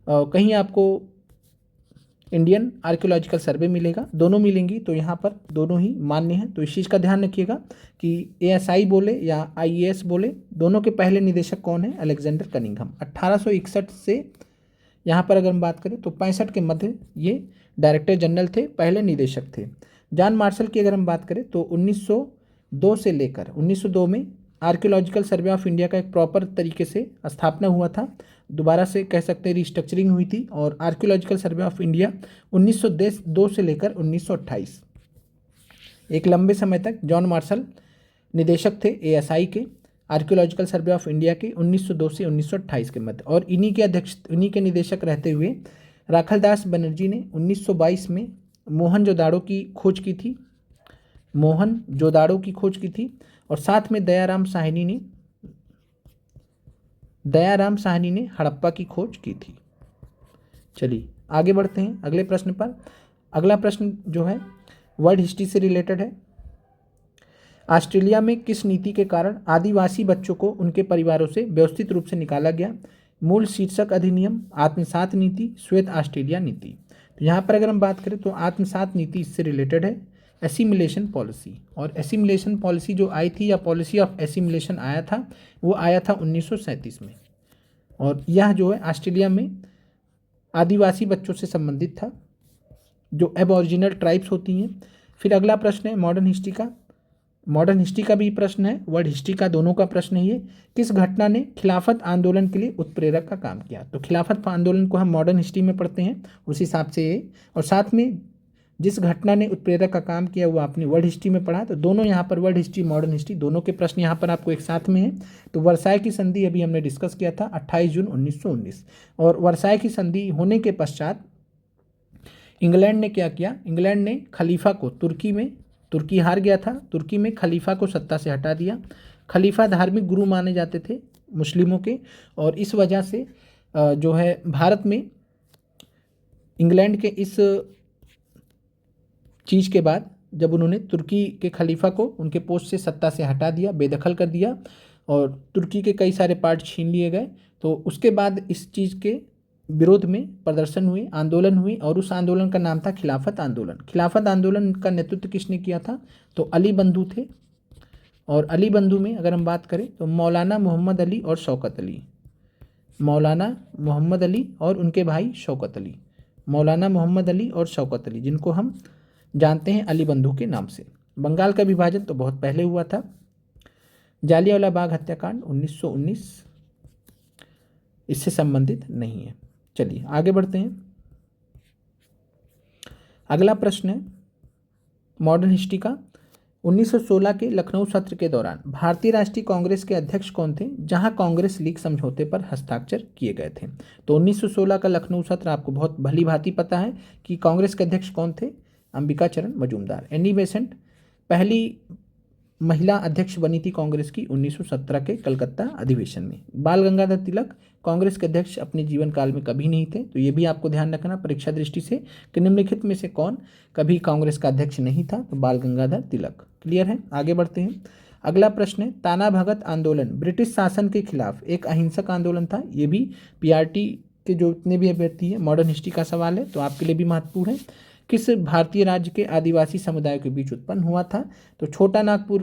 कहीं आपको इंडियन आर्कियोलॉजिकल सर्वे मिलेगा, दोनों मिलेंगी, तो यहाँ पर दोनों ही मान्य हैं। तो इस चीज़ का ध्यान रखिएगा कि एएसआई बोले या आईएएस बोले, दोनों के पहले निदेशक कौन है? Alexander Cunningham. 1861 से यहाँ पर अगर हम बात करें तो 65 के मध्य ये डायरेक्टर जनरल थे, पहले निदेशक थे। जॉन मार्शल की अगर हम बात करें तो 1902 से लेकर 1902 में आर्कियोलॉजिकल सर्वे ऑफ इंडिया का एक प्रॉपर तरीके से स्थापना हुआ था, दोबारा से कह सकते हैं रिस्ट्रक्चरिंग हुई थी। और आर्कियोलॉजिकल सर्वे ऑफ इंडिया 1902 से लेकर 1928, एक लंबे समय तक जॉन मार्शल निदेशक थे एएसआई के, आर्कियोलॉजिकल सर्वे ऑफ इंडिया के 1902 से 1928 के मध्य। और इन्हीं के निदेशक रहते हुए राखलदास बनर्जी ने 1922 में मोहनजोदाड़ो की खोज की थी, और साथ में दयाराम साहनी ने हड़प्पा की खोज की थी। चलिए आगे बढ़ते हैं अगले प्रश्न पर। अगला प्रश्न जो है वर्ल्ड हिस्ट्री से रिलेटेड है। ऑस्ट्रेलिया में किस नीति के कारण आदिवासी बच्चों को उनके परिवारों से व्यवस्थित रूप से निकाला गया? मूल शीर्षक अधिनियम, आत्मसात नीति, श्वेत ऑस्ट्रेलिया नीति। तो यहाँ पर अगर हम बात करें तो आत्मसात नीति इससे रिलेटेड है। Assimilation policy. और एसिमिलेशन पॉलिसी जो आई थी या पॉलिसी ऑफ एसिमिलेशन आया था वो आया था 1937 में। और यह जो है ऑस्ट्रेलिया में आदिवासी बच्चों से संबंधित था जो एबॉरिजिनल ट्राइब्स होती हैं। फिर अगला प्रश्न है मॉडर्न हिस्ट्री का। मॉडर्न हिस्ट्री का भी प्रश्न है, वर्ल्ड हिस्ट्री का, दोनों का प्रश्न है ये। किस घटना ने खिलाफत आंदोलन के लिए उत्प्रेरक का काम किया? तो खिलाफत आंदोलन को हम मॉडर्न हिस्ट्री में पढ़ते हैं, उस हिसाब से ये। और साथ में जिस घटना ने उत्प्रेरक का काम किया वो आपने वर्ल्ड हिस्ट्री में पढ़ा। तो दोनों यहाँ पर वर्ल्ड हिस्ट्री मॉडर्न हिस्ट्री दोनों के प्रश्न यहाँ पर आपको एक साथ में है। तो वर्साय की संधि अभी हमने डिस्कस किया था 28 जून 1919। और वर्साय की संधि होने के पश्चात इंग्लैंड ने क्या किया? इंग्लैंड ने खलीफा को तुर्की हार गया था, तुर्की में खलीफा को सत्ता से हटा दिया। खलीफा धार्मिक गुरु माने जाते थे मुस्लिमों के, और इस वजह से जो है भारत में इंग्लैंड के इस चीज़ के बाद जब उन्होंने तुर्की के खलीफा को उनके पोस्ट से सत्ता से हटा दिया, बेदखल कर दिया, और तुर्की के कई सारे पार्ट छीन लिए गए, तो उसके बाद इस चीज़ के विरोध में प्रदर्शन हुए, आंदोलन हुई, और उस आंदोलन का नाम था खिलाफत आंदोलन। खिलाफत आंदोलन का नेतृत्व किसने किया था? तो अली बंधु थे। और अली बंधु में अगर हम बात करें तो मौलाना मोहम्मद अली और शौकत अली, मौलाना मोहम्मद अली और उनके भाई शौकत अली, मौलाना मोहम्मद अली और शौकत अली, जिनको हम जानते हैं अली बंधु के नाम से। बंगाल का विभाजन तो बहुत पहले हुआ था। जालियांवाला बाग हत्याकांड 1919 इससे संबंधित नहीं है। चलिए आगे बढ़ते हैं। अगला प्रश्न है मॉडर्न हिस्ट्री का। 1916 के लखनऊ सत्र के दौरान भारतीय राष्ट्रीय कांग्रेस के अध्यक्ष कौन थे, जहां कांग्रेस लीग समझौते पर हस्ताक्षर किए गए थे? तो 1916 का लखनऊ सत्र आपको बहुत भली भांति पता है कि कांग्रेस के अध्यक्ष कौन थे? अंबिका चरण मजूमदार। एनी बेसेंट पहली महिला अध्यक्ष बनी थी कांग्रेस की 1917 के कलकत्ता अधिवेशन में। बाल गंगाधर तिलक कांग्रेस के अध्यक्ष अपने जीवन काल में कभी नहीं थे, तो ये भी आपको ध्यान रखना परीक्षा दृष्टि से कि निम्नलिखित में से कौन कभी कांग्रेस का अध्यक्ष नहीं था? तो बाल गंगाधर तिलक। क्लियर है? आगे बढ़ते हैं। अगला प्रश्न है ताना भगत आंदोलन ब्रिटिश शासन के खिलाफ एक अहिंसक आंदोलन था। ये भी पीआरटी के जो इतने भी अभ्यर्थी हैं, मॉडर्न हिस्ट्री का सवाल है तो आपके लिए भी महत्वपूर्ण है। किस भारतीय राज्य के आदिवासी समुदाय के बीच उत्पन्न हुआ था? तो छोटा नागपुर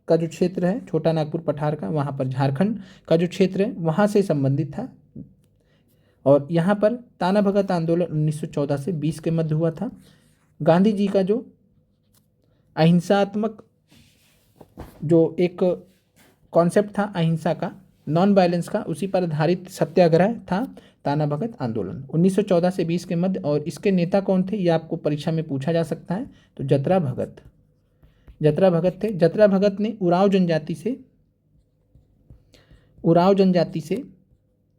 का जो क्षेत्र है, छोटा नागपुर पठार का, वहाँ पर झारखंड का जो क्षेत्र है वहाँ से संबंधित था। और यहाँ पर ताना भगत आंदोलन 1914 से 20 के मध्य हुआ था। गांधी जी का जो अहिंसात्मक जो एक कॉन्सेप्ट था अहिंसा का, नॉन वायलेंस का, उसी पर आधारित सत्याग्रह था ताना भगत आंदोलन 1914 से 20 के मध्य। और इसके नेता कौन थे ये आपको परीक्षा में पूछा जा सकता है। तो जतरा भगत थे। जतरा भगत ने उरांव जनजाति से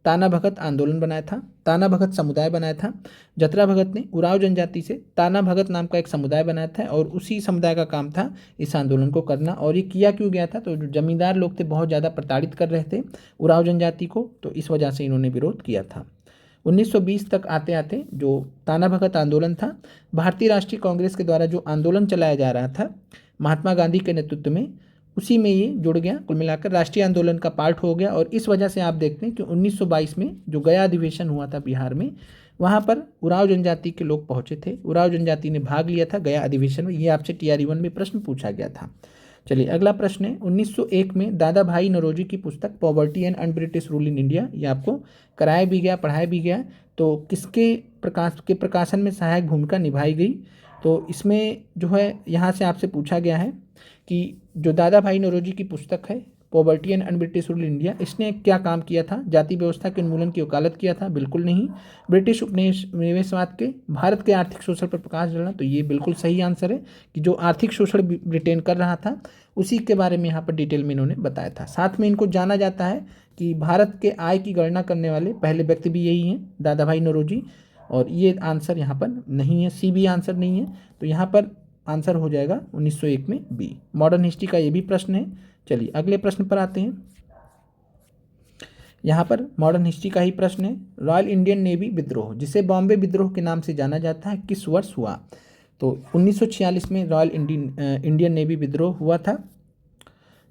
ताना भगत आंदोलन बनाया था, ताना भगत समुदाय बनाया था। जतरा भगत ने उरांव जनजाति से ताना भगत नाम का एक समुदाय बनाया था और उसी समुदाय का काम था इस आंदोलन को करना। और ये किया क्यों गया था? तो जो जमींदार लोग थे बहुत ज़्यादा प्रताड़ित कर रहे थे उरांव जनजाति को, तो इस वजह से इन्होंने विरोध किया था। 1920 तक आते आते जो ताना भगत आंदोलन था, भारतीय राष्ट्रीय कांग्रेस के द्वारा जो आंदोलन चलाया जा रहा था महात्मा गांधी के नेतृत्व में, उसी में ये जुड़ गया, कुल मिलाकर राष्ट्रीय आंदोलन का पार्ट हो गया। और इस वजह से आप देखते हैं कि 1922 में जो गया अधिवेशन हुआ था बिहार में, वहाँ पर उरांव जनजाति के लोग पहुँचे थे, उरांव जनजाति ने भाग लिया था गया अधिवेशन में। ये आपसे TRE 1 में प्रश्न पूछा गया था। चलिए अगला प्रश्न है 1901 में दादा भाई नौरोजी की पुस्तक poverty and un British rule in India, ये आपको कराया भी गया, पढ़ाया भी गया। तो किसके प्रकाशन में सहायक भूमिका निभाई गई? तो इसमें जो है यहाँ से आपसे पूछा गया है कि जो दादा भाई नौरोजी की पुस्तक है poverty and un British rule India, इसने क्या काम किया था? जाति व्यवस्था के उन्मूलन की वकालत किया था? बिल्कुल नहीं। ब्रिटिश उपनिवेशवाद के भारत के आर्थिक शोषण पर प्रकाश डालना, तो ये बिल्कुल सही आंसर है कि जो आर्थिक शोषण ब्रिटेन कर रहा था उसी के बारे में यहाँ पर डिटेल में इन्होंने बताया था। साथ में इनको जाना जाता है कि भारत के आय की गणना करने वाले पहले व्यक्ति भी यही हैं, दादा भाई नौरोजी। और ये आंसर यहाँ पर नहीं है, सी भी आंसर नहीं है, तो यहाँ पर आंसर हो जाएगा 1901 में बी। मॉडर्न हिस्ट्री का ये भी प्रश्न है। चलिए अगले प्रश्न पर आते हैं। यहाँ पर मॉडर्न हिस्ट्री का ही प्रश्न है, रॉयल इंडियन नेवी विद्रोह जिसे बॉम्बे विद्रोह के नाम से जाना जाता है किस वर्ष हुआ? तो 1946 में रॉयल इंडियन नेवी विद्रोह हुआ था,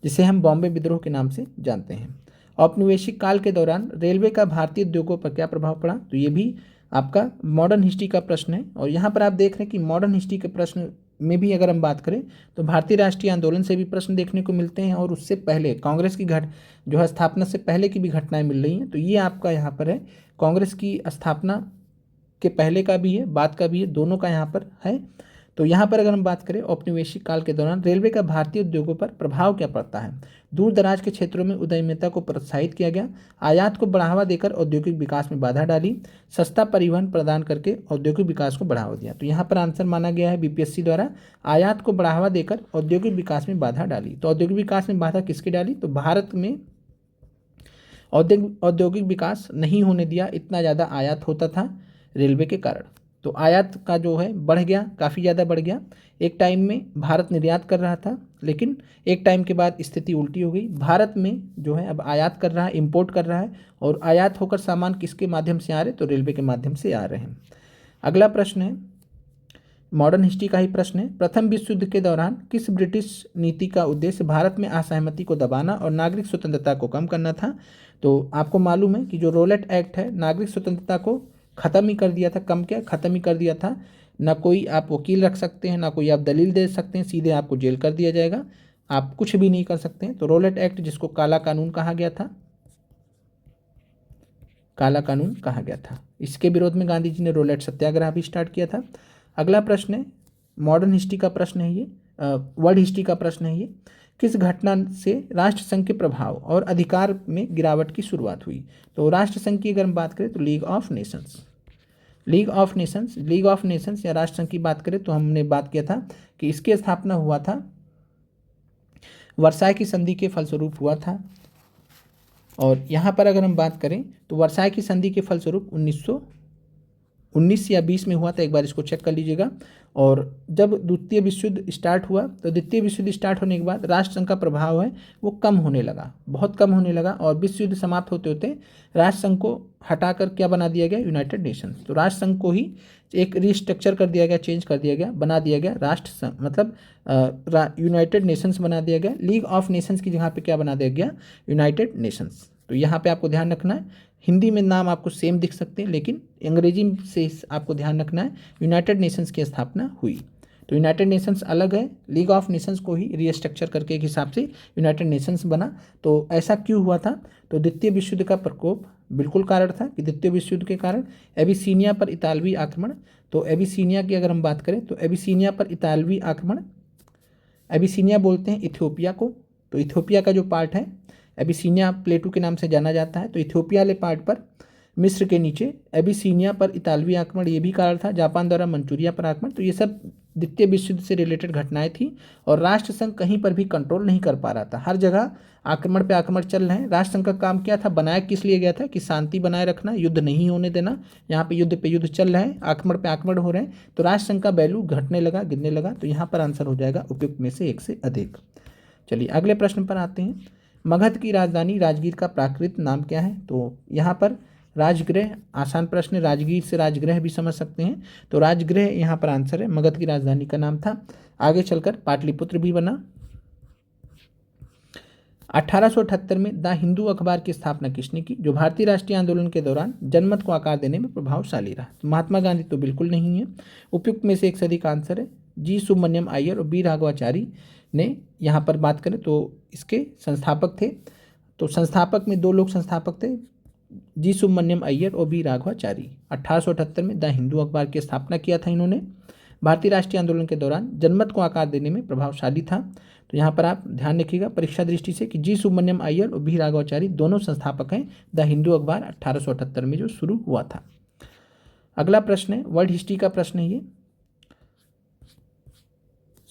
जिसे हम बॉम्बे विद्रोह के नाम से जानते हैं। औपनिवेशिक काल के दौरान रेलवे का भारतीय उद्योगों पर क्या प्रभाव पड़ा? तो ये भी आपका मॉडर्न हिस्ट्री का प्रश्न है। और यहाँ पर आप देख रहे हैं कि मॉडर्न हिस्ट्री के प्रश्न में भी अगर हम बात करें तो भारतीय राष्ट्रीय आंदोलन से भी प्रश्न देखने को मिलते हैं, और उससे पहले कांग्रेस की जो है स्थापना से पहले की भी घटनाएं मिल रही हैं। तो ये आपका यहाँ पर है, कांग्रेस की स्थापना के पहले का भी है, बाद का भी है, दोनों का यहाँ पर है। तो यहाँ पर अगर हम बात करें औपनिवेशिक काल के दौरान रेलवे का भारतीय उद्योगों पर प्रभाव क्या पड़ता है। दूर दराज के क्षेत्रों में उद्यमिता को प्रोत्साहित किया गया, आयात को बढ़ावा देकर औद्योगिक विकास में बाधा डाली, सस्ता परिवहन प्रदान करके औद्योगिक विकास को बढ़ावा दिया। तो यहाँ पर आंसर माना गया है बीपीएससी द्वारा, आयात को बढ़ावा देकर औद्योगिक विकास में बाधा डाली। तो औद्योगिक विकास में बाधा किसकी डाली, तो भारत में औद्योगिक विकास नहीं होने दिया, इतना ज़्यादा आयात होता था रेलवे के कारण। तो आयात का जो है बढ़ गया, काफ़ी ज़्यादा बढ़ गया। एक टाइम में भारत निर्यात कर रहा था, लेकिन एक टाइम के बाद स्थिति उल्टी हो गई, भारत में जो है अब आयात कर रहा है, इंपोर्ट कर रहा है, और आयात होकर सामान किसके माध्यम से आ रहे, तो रेलवे के माध्यम से आ रहे हैं। अगला प्रश्न है, मॉडर्न हिस्ट्री का ही प्रश्न है, प्रथम विश्व युद्ध के दौरान किस ब्रिटिश नीति का उद्देश्य भारत में असहमति को दबाना और नागरिक स्वतंत्रता को कम करना था। तो आपको मालूम है कि जो रोलेट एक्ट है नागरिक स्वतंत्रता को ख़त्म ही कर दिया था, कम क्या ख़त्म ही कर दिया था। ना कोई आप वकील रख सकते हैं, ना कोई आप दलील दे सकते हैं, सीधे आपको जेल कर दिया जाएगा, आप कुछ भी नहीं कर सकते हैं। तो रोलेट एक्ट, जिसको काला कानून कहा गया था, काला कानून कहा गया था, इसके विरोध में गांधी जी ने रोलेट सत्याग्रह भी स्टार्ट किया था। अगला प्रश्न है, मॉडर्न हिस्ट्री का प्रश्न है ये, वर्ल्ड हिस्ट्री का प्रश्न है ये, किस घटना से राष्ट्रसंघ के प्रभाव और अधिकार में गिरावट की शुरुआत हुई। तो राष्ट्रसंघ की अगर हम बात करें तो league of Nations, league of Nations या राष्ट्रसंघ की बात करें तो हमने बात किया था कि इसकी स्थापना हुआ था वर्साई की संधि के फलस्वरूप हुआ था। और यहाँ पर अगर हम बात करें तो वर्साई की संधि के फलस्वरूप 1919 या 20 में हुआ था, एक बार इसको चेक कर लीजिएगा। और जब द्वितीय विश्व युद्ध स्टार्ट हुआ तो द्वितीय विश्व युद्ध स्टार्ट होने के बाद राष्ट्रसंघ का प्रभाव है वो कम होने लगा, बहुत कम होने लगा, और विश्व युद्ध समाप्त होते होते राष्ट्रसंघ को हटाकर क्या बना दिया गया, यूनाइटेड नेशंस। तो राष्ट्रसंघ को ही एक रिस्ट्रक्चर कर दिया गया, चेंज कर दिया गया, बना दिया गया राष्ट्रसंघ, मतलब यूनाइटेड नेशंस बना दिया गया। लीग ऑफ नेशंस की जगह पे क्या बना दिया गया, यूनाइटेड नेशंस। तो यहाँ पे आपको ध्यान रखना है, हिंदी में नाम आपको सेम दिख सकते हैं, लेकिन अंग्रेजी से आपको ध्यान रखना है यूनाइटेड नेशंस की स्थापना हुई। तो यूनाइटेड नेशंस अलग है, लीग ऑफ नेशंस को ही रीस्ट्रक्चर करके एक हिसाब से यूनाइटेड नेशंस बना। तो ऐसा क्यों हुआ था, तो द्वितीय विश्व युद्ध का प्रकोप बिल्कुल कारण था कि द्वितीय विश्व युद्ध के कारण एबिसीनिया पर इतालवी आक्रमण। तो एबिसीनिया की अगर हम बात करें तो एबिसीनिया पर इतालवी आक्रमण, एबिसीनिया बोलते हैं इथियोपिया को। तो इथियोपिया का जो पार्ट है एबिसीनिया प्लेटू के नाम से जाना जाता है। तो इथियोपिया वाले पार्ट पर मिस्र के नीचे एबिसीनिया पर इतालवी आक्रमण, ये भी कारण था। जापान द्वारा मंचूरिया पर आक्रमण। तो ये सब द्वितीय विश्व युद्ध से रिलेटेड घटनाएं थी, और राष्ट्रसंघ कहीं पर भी कंट्रोल नहीं कर पा रहा था, हर जगह आक्रमण पे आक्रमण चल रहे हैं। राष्ट्रसंघ का काम क्या था, बनाया किस लिए गया था कि शांति बनाए रखना, युद्ध नहीं होने देना। यहाँ पे युद्ध चल रहे हैं, आक्रमण पे आक्रमण हो रहे हैं, तो राष्ट्रसंघ का वैल्यू घटने लगा, गिरने लगा। तो यहाँ पर आंसर हो जाएगा उपयुक्त में से एक से अधिक। चलिए अगले प्रश्न पर आते हैं, मगध की राजधानी राजगीर का प्राकृत नाम क्या है। तो यहाँ पर राजगृह, आसान प्रश्न, राजगीर से राजगृह भी समझ सकते हैं। तो राजगृह यहाँ पर आंसर है, मगध की राजधानी का नाम था। आगे चलकर पाटलिपुत्र भी बना। 1878 में द हिंदू अखबार की स्थापना किसने की, जो भारतीय राष्ट्रीय आंदोलन के दौरान जनमत को आकार देने में प्रभावशाली रहा। तो महात्मा गांधी तो बिल्कुल नहीं है, उपयुक्त में से एक से अधिक आंसर है। जी सुब्रमण्यम अय्यर और बी राघवाचारी ने यहाँ पर बात करें तो इसके संस्थापक थे। तो संस्थापक में दो लोग संस्थापक थे, जी सुब्रमण्यम अय्यर और बी राघवाचारी। 1878 में द हिंदू अखबार की स्थापना किया था इन्होंने। भारतीय राष्ट्रीय आंदोलन के दौरान जनमत को आकार देने में प्रभावशाली था। तो यहाँ पर आप ध्यान रखिएगा परीक्षा दृष्टि से कि जी सुब्रमण्यम अय्यर और बी राघवाचारी दोनों संस्थापक हैं द हिंदू अखबार 1878 में जो शुरू हुआ था। अगला प्रश्न है, वर्ल्ड हिस्ट्री का प्रश्न है ये।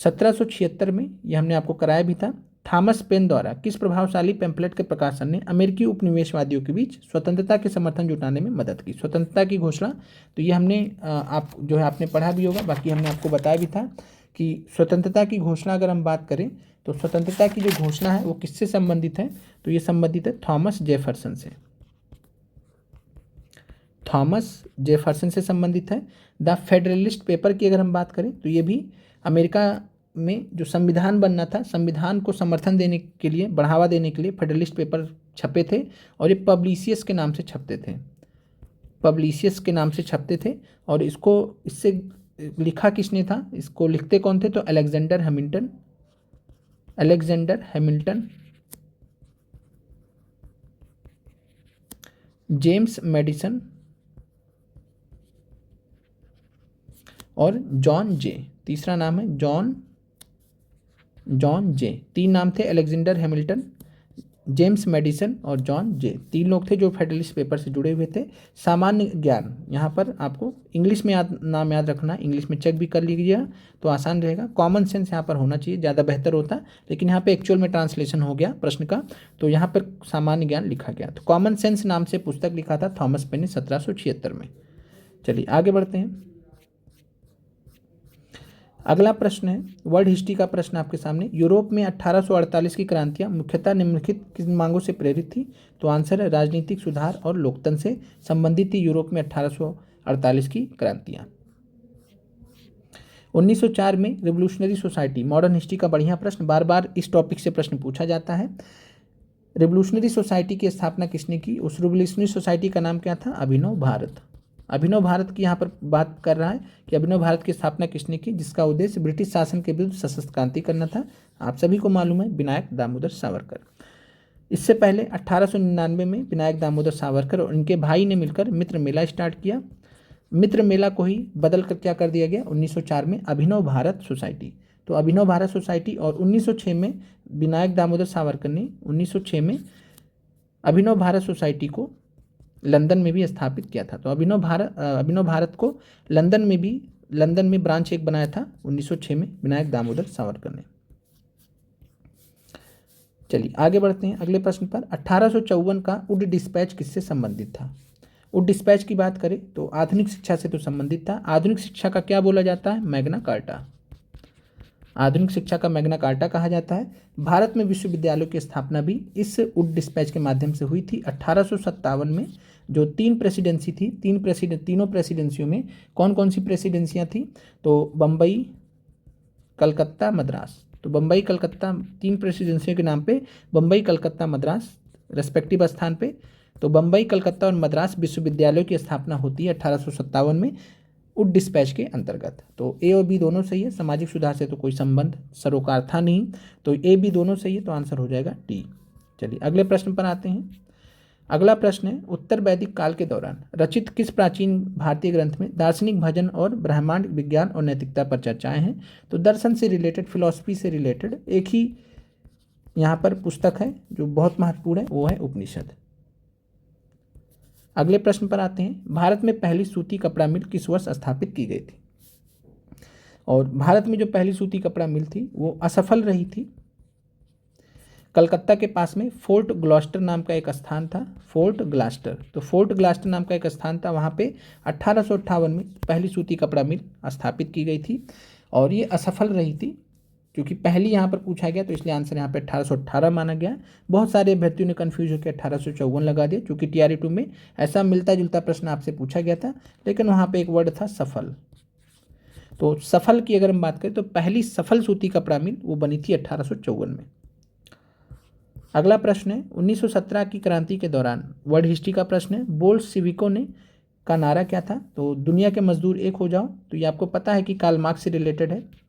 1776 में, यह हमने आपको कराया भी था, थॉमस पेन द्वारा किस प्रभावशाली पैम्फलेट के प्रकाशन ने अमेरिकी उपनिवेशवादियों के बीच स्वतंत्रता के समर्थन जुटाने में मदद की। स्वतंत्रता की घोषणा, तो ये हमने आप जो है आपने पढ़ा भी होगा, बाकी हमने आपको बताया भी था कि स्वतंत्रता की घोषणा अगर हम बात करें तो स्वतंत्रता की जो घोषणा है वो किससे संबंधित है, तो ये संबंधित है थॉमस जेफरसन से। थॉमस जेफरसन से संबंधित है। द फेडरलिस्ट पेपर की अगर हम बात करें तो ये भी अमेरिका में जो संविधान बनना था, संविधान को समर्थन देने के लिए, बढ़ावा देने के लिए फेडरलिस्ट पेपर छपे थे, और ये पब्लिशियस के नाम से छपते थे, पब्लिशियस के नाम से छपते थे। और इसको इससे लिखा किसने था, इसको लिखते कौन थे, तो अलेक्जेंडर हैमिल्टन, जेम्स मेडिसन और जॉन जे। तीसरा नाम है जॉन जे। तीन नाम थे, अलेक्जेंडर हैमिल्टन, जेम्स मेडिसन और जॉन जे। तीन लोग थे जो फेडरलिस्ट पेपर से जुड़े हुए थे। सामान्य ज्ञान, यहाँ पर आपको इंग्लिश में नाम याद रखना, इंग्लिश में चेक भी कर लीजिएगा तो आसान रहेगा। कॉमन सेंस यहाँ पर होना चाहिए, ज़्यादा बेहतर होता, लेकिन यहाँ पे एक्चुअल में ट्रांसलेशन हो गया प्रश्न का, तो यहाँ पर सामान्य ज्ञान लिखा गया। तो कॉमन सेंस नाम से पुस्तक लिखा था थॉमस पेन ने 1776 में। चलिए आगे बढ़ते हैं। अगला प्रश्न है वर्ल्ड हिस्ट्री का प्रश्न आपके सामने। यूरोप में 1848 की क्रांतियां मुख्यतः निम्नलिखित किस मांगों से प्रेरित थी, तो आंसर है राजनीतिक सुधार और लोकतंत्र से संबंधित थी यूरोप में 1848 की क्रांतियां। 1904 में रिवोल्यूशनरी सोसाइटी, मॉडर्न हिस्ट्री का बढ़िया प्रश्न, बार बार इस टॉपिक से प्रश्न पूछा जाता है। रिवोल्यूशनरी सोसाइटी की स्थापना किसने की, उस रिवोल्यूशनरी सोसाइटी का नाम क्या था, अभिनव भारत। अभिनव भारत की यहाँ पर बात कर रहा है कि अभिनव भारत की स्थापना किसने की, जिसका उद्देश्य ब्रिटिश शासन के विरुद्ध सशस्त्र क्रांति करना था। आप सभी को मालूम है, विनायक दामोदर सावरकर। इससे पहले 1899 में विनायक दामोदर सावरकर और उनके भाई ने मिलकर मित्र मेला स्टार्ट किया। मित्र मेला को ही बदल कर क्या कर दिया गया 1904 में अभिनव भारत सोसाइटी। तो अभिनव भारत सोसाइटी, और 1906 में विनायक दामोदर सावरकर ने 1906 में अभिनव भारत सोसाइटी को लंदन में भी स्थापित किया था। तो अभिनव भारत को लंदन में ब्रांच एक बनाया था 1906 में विनायक दामोदर सावरकर ने। चलिए आगे बढ़ते हैं अगले प्रश्न पर। 1854 का वुड डिस्पैच किससे संबंधित था। वुड डिस्पैच की बात करें तो आधुनिक शिक्षा से तो संबंधित था। आधुनिक शिक्षा का क्या बोला जाता है, मैग्ना कार्टा। आधुनिक शिक्षा का मैग्ना कार्टा कहा जाता है। भारत में विश्वविद्यालयों की स्थापना भी इस वुड डिस्पैच के माध्यम से हुई थी। 1857 में जो तीनों प्रेसिडेंसियों में कौन कौन सी प्रेसिडेंसियाँ थी, तो बम्बई, कलकत्ता, मद्रास। तो बम्बई, कलकत्ता, तीन प्रेसिडेंसियों के नाम पे बम्बई, कलकत्ता, मद्रास रेस्पेक्टिव स्थान पे। तो बम्बई, कलकत्ता और मद्रास विश्वविद्यालयों की स्थापना होती है 1857 में वुड डिस्पैच के अंतर्गत। तो ए और बी दोनों सही है। सामाजिक सुधार से तो कोई संबंध सरोकार था नहीं, तो ए बी दोनों सही है, तो आंसर हो जाएगा डी। चलिए अगले प्रश्न पर आते हैं। अगला प्रश्न है उत्तर वैदिक काल के दौरान रचित किस प्राचीन भारतीय ग्रंथ में दार्शनिक भजन और ब्रह्मांड विज्ञान और नैतिकता पर चर्चाएं हैं। तो दर्शन से रिलेटेड, फिलॉसफी से रिलेटेड एक ही यहाँ पर पुस्तक है जो बहुत महत्वपूर्ण है, वो है उपनिषद। अगले प्रश्न पर आते हैं। भारत में पहली सूती कपड़ा मिल किस वर्ष स्थापित की गई थी। और भारत में जो पहली सूती कपड़ा मिल थी वो असफल रही थी। कलकत्ता के पास में फोर्ट ग्लॉस्टर नाम का एक स्थान था, फोर्ट ग्लास्टर। तो फोर्ट ग्लास्टर नाम का एक स्थान था, वहाँ पे 1858 में पहली सूती कपड़ा मिल स्थापित की गई थी और ये असफल रही थी क्योंकि पहली यहाँ पर पूछा गया, तो इसलिए आंसर यहाँ पे 1818 माना गया। बहुत सारे अभ्यर्थियों ने कन्फ्यूज होकर 1854 लगा दिया, क्योंकि TRE 2 में ऐसा मिलता जुलता प्रश्न आपसे पूछा गया था, लेकिन वहाँ पे एक वर्ड था सफल। तो सफल की अगर हम बात करें तो पहली सफल सूती कपड़ा मिल वो बनी थी 1854 में। अगला प्रश्न है 1917 की क्रांति के दौरान, वर्ल्ड हिस्ट्री का प्रश्न है, बोल्शेविकों ने का नारा क्या था। तो दुनिया के मजदूर एक हो जाओ। तो ये आपको पता है कि कार्ल मार्क्स से रिलेटेड है।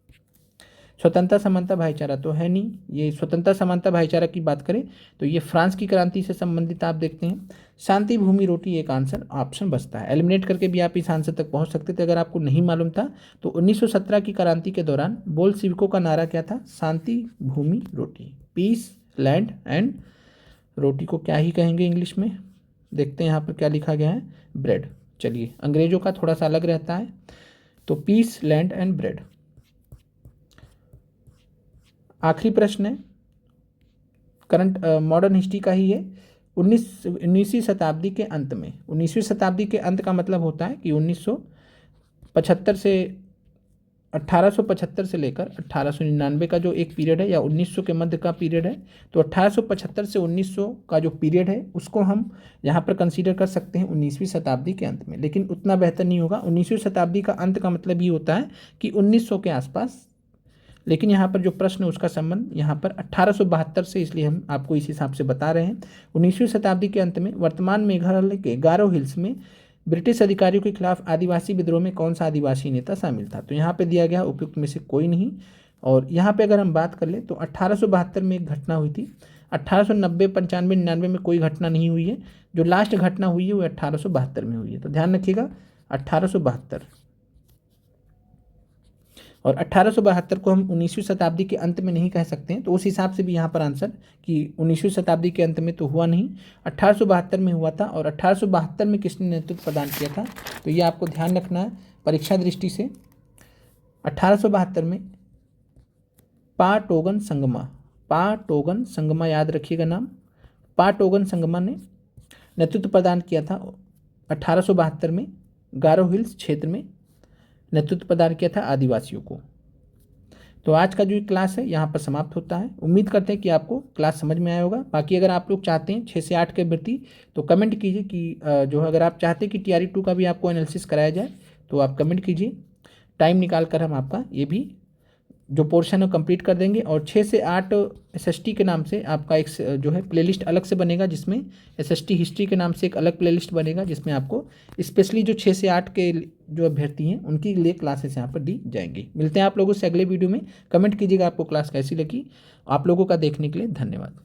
स्वतंत्रता समानता भाईचारा तो है नहीं, ये स्वतंत्रता समानता भाईचारा की बात करें तो ये फ्रांस की क्रांति से संबंधित आप देखते हैं। शांति भूमि रोटी एक आंसर ऑप्शन बचता है, एलिमिनेट करके भी आप इस आंसर तक पहुंच सकते थे अगर आपको नहीं मालूम था। तो 1917 की क्रांति के दौरान बोल्शेविकों का नारा क्या था, शांति भूमि रोटी, पीस लैंड एंड रोटी को क्या ही कहेंगे इंग्लिश में, देखते हैं यहाँ पर क्या लिखा गया है, ब्रेड। चलिए अंग्रेजों का थोड़ा सा अलग रहता है, तो पीस लैंड एंड ब्रेड। आखिरी प्रश्न है करंट मॉडर्न हिस्ट्री का ही है। 19वीं शताब्दी के अंत में, 19वीं शताब्दी के अंत का मतलब होता है कि 1875 से लेकर 1899 का जो एक पीरियड है, या 1900 के मध्य का पीरियड है। तो 1875 से 1900 का जो पीरियड है उसको हम यहाँ पर कंसीडर कर सकते हैं 19वीं शताब्दी के अंत में, लेकिन उतना बेहतर नहीं होगा। 19वीं शताब्दी का अंत का मतलब ये होता है कि 1900 के आसपास, लेकिन यहाँ पर जो प्रश्न है उसका संबंध यहाँ पर 1872 से, इसलिए हम आपको इस हिसाब से बता रहे हैं। 19वीं शताब्दी के अंत में वर्तमान मेघालय के गारो हिल्स में ब्रिटिश अधिकारियों के खिलाफ आदिवासी विद्रोह में कौन सा आदिवासी नेता शामिल था? तो यहाँ पे दिया गया उपयुक्त में से कोई नहीं। और यहाँ पे अगर हम बात कर लें तो 1872 में एक घटना हुई थी। 1890, 95, 99 में कोई घटना नहीं हुई है। जो लास्ट घटना हुई है वो 1872 में हुई है। तो ध्यान रखिएगा 1872। और 1872 को हम 19वीं शताब्दी के अंत में नहीं कह सकते हैं, तो उस हिसाब से भी यहाँ पर आंसर कि 19वीं शताब्दी के अंत में तो हुआ नहीं, 1872 में हुआ था। और 1872 में किसने नेतृत्व प्रदान किया था? तो ये आपको ध्यान रखना है परीक्षा दृष्टि से। 1872 में पाटोगन संगमा, पाटोगन संगमा याद रखिएगा नाम, पाटोगन संगमा ने नेतृत्व प्रदान किया था 1872 में। गारो हिल्स क्षेत्र में नेतृत्व प्रदान किया था आदिवासियों को। तो आज का जो क्लास है यहाँ पर समाप्त होता है। उम्मीद करते हैं कि आपको क्लास समझ में आया होगा। बाकी अगर आप लोग चाहते हैं 6 से 8 के अभ्यर्थी तो कमेंट कीजिए कि जो अगर आप चाहते हैं कि TRE 2 का भी आपको एनालिसिस कराया जाए तो आप कमेंट कीजिए। टाइम निकाल कर हम आपका ये भी जो पोर्शन है कंप्लीट कर देंगे। और 6 से 8 SST के नाम से आपका एक जो है प्लेलिस्ट अलग से बनेगा, जिसमें SST हिस्ट्री के नाम से एक अलग प्लेलिस्ट बनेगा, जिसमें आपको स्पेशली जो 6 से 8 के जो अभ्यर्थी हैं उनके लिए क्लासेस यहाँ पर दी जाएंगी। मिलते हैं आप लोगों से अगले वीडियो में। कमेंट कीजिएगा आपको क्लास कैसी लगी। आप लोगों का देखने के लिए धन्यवाद।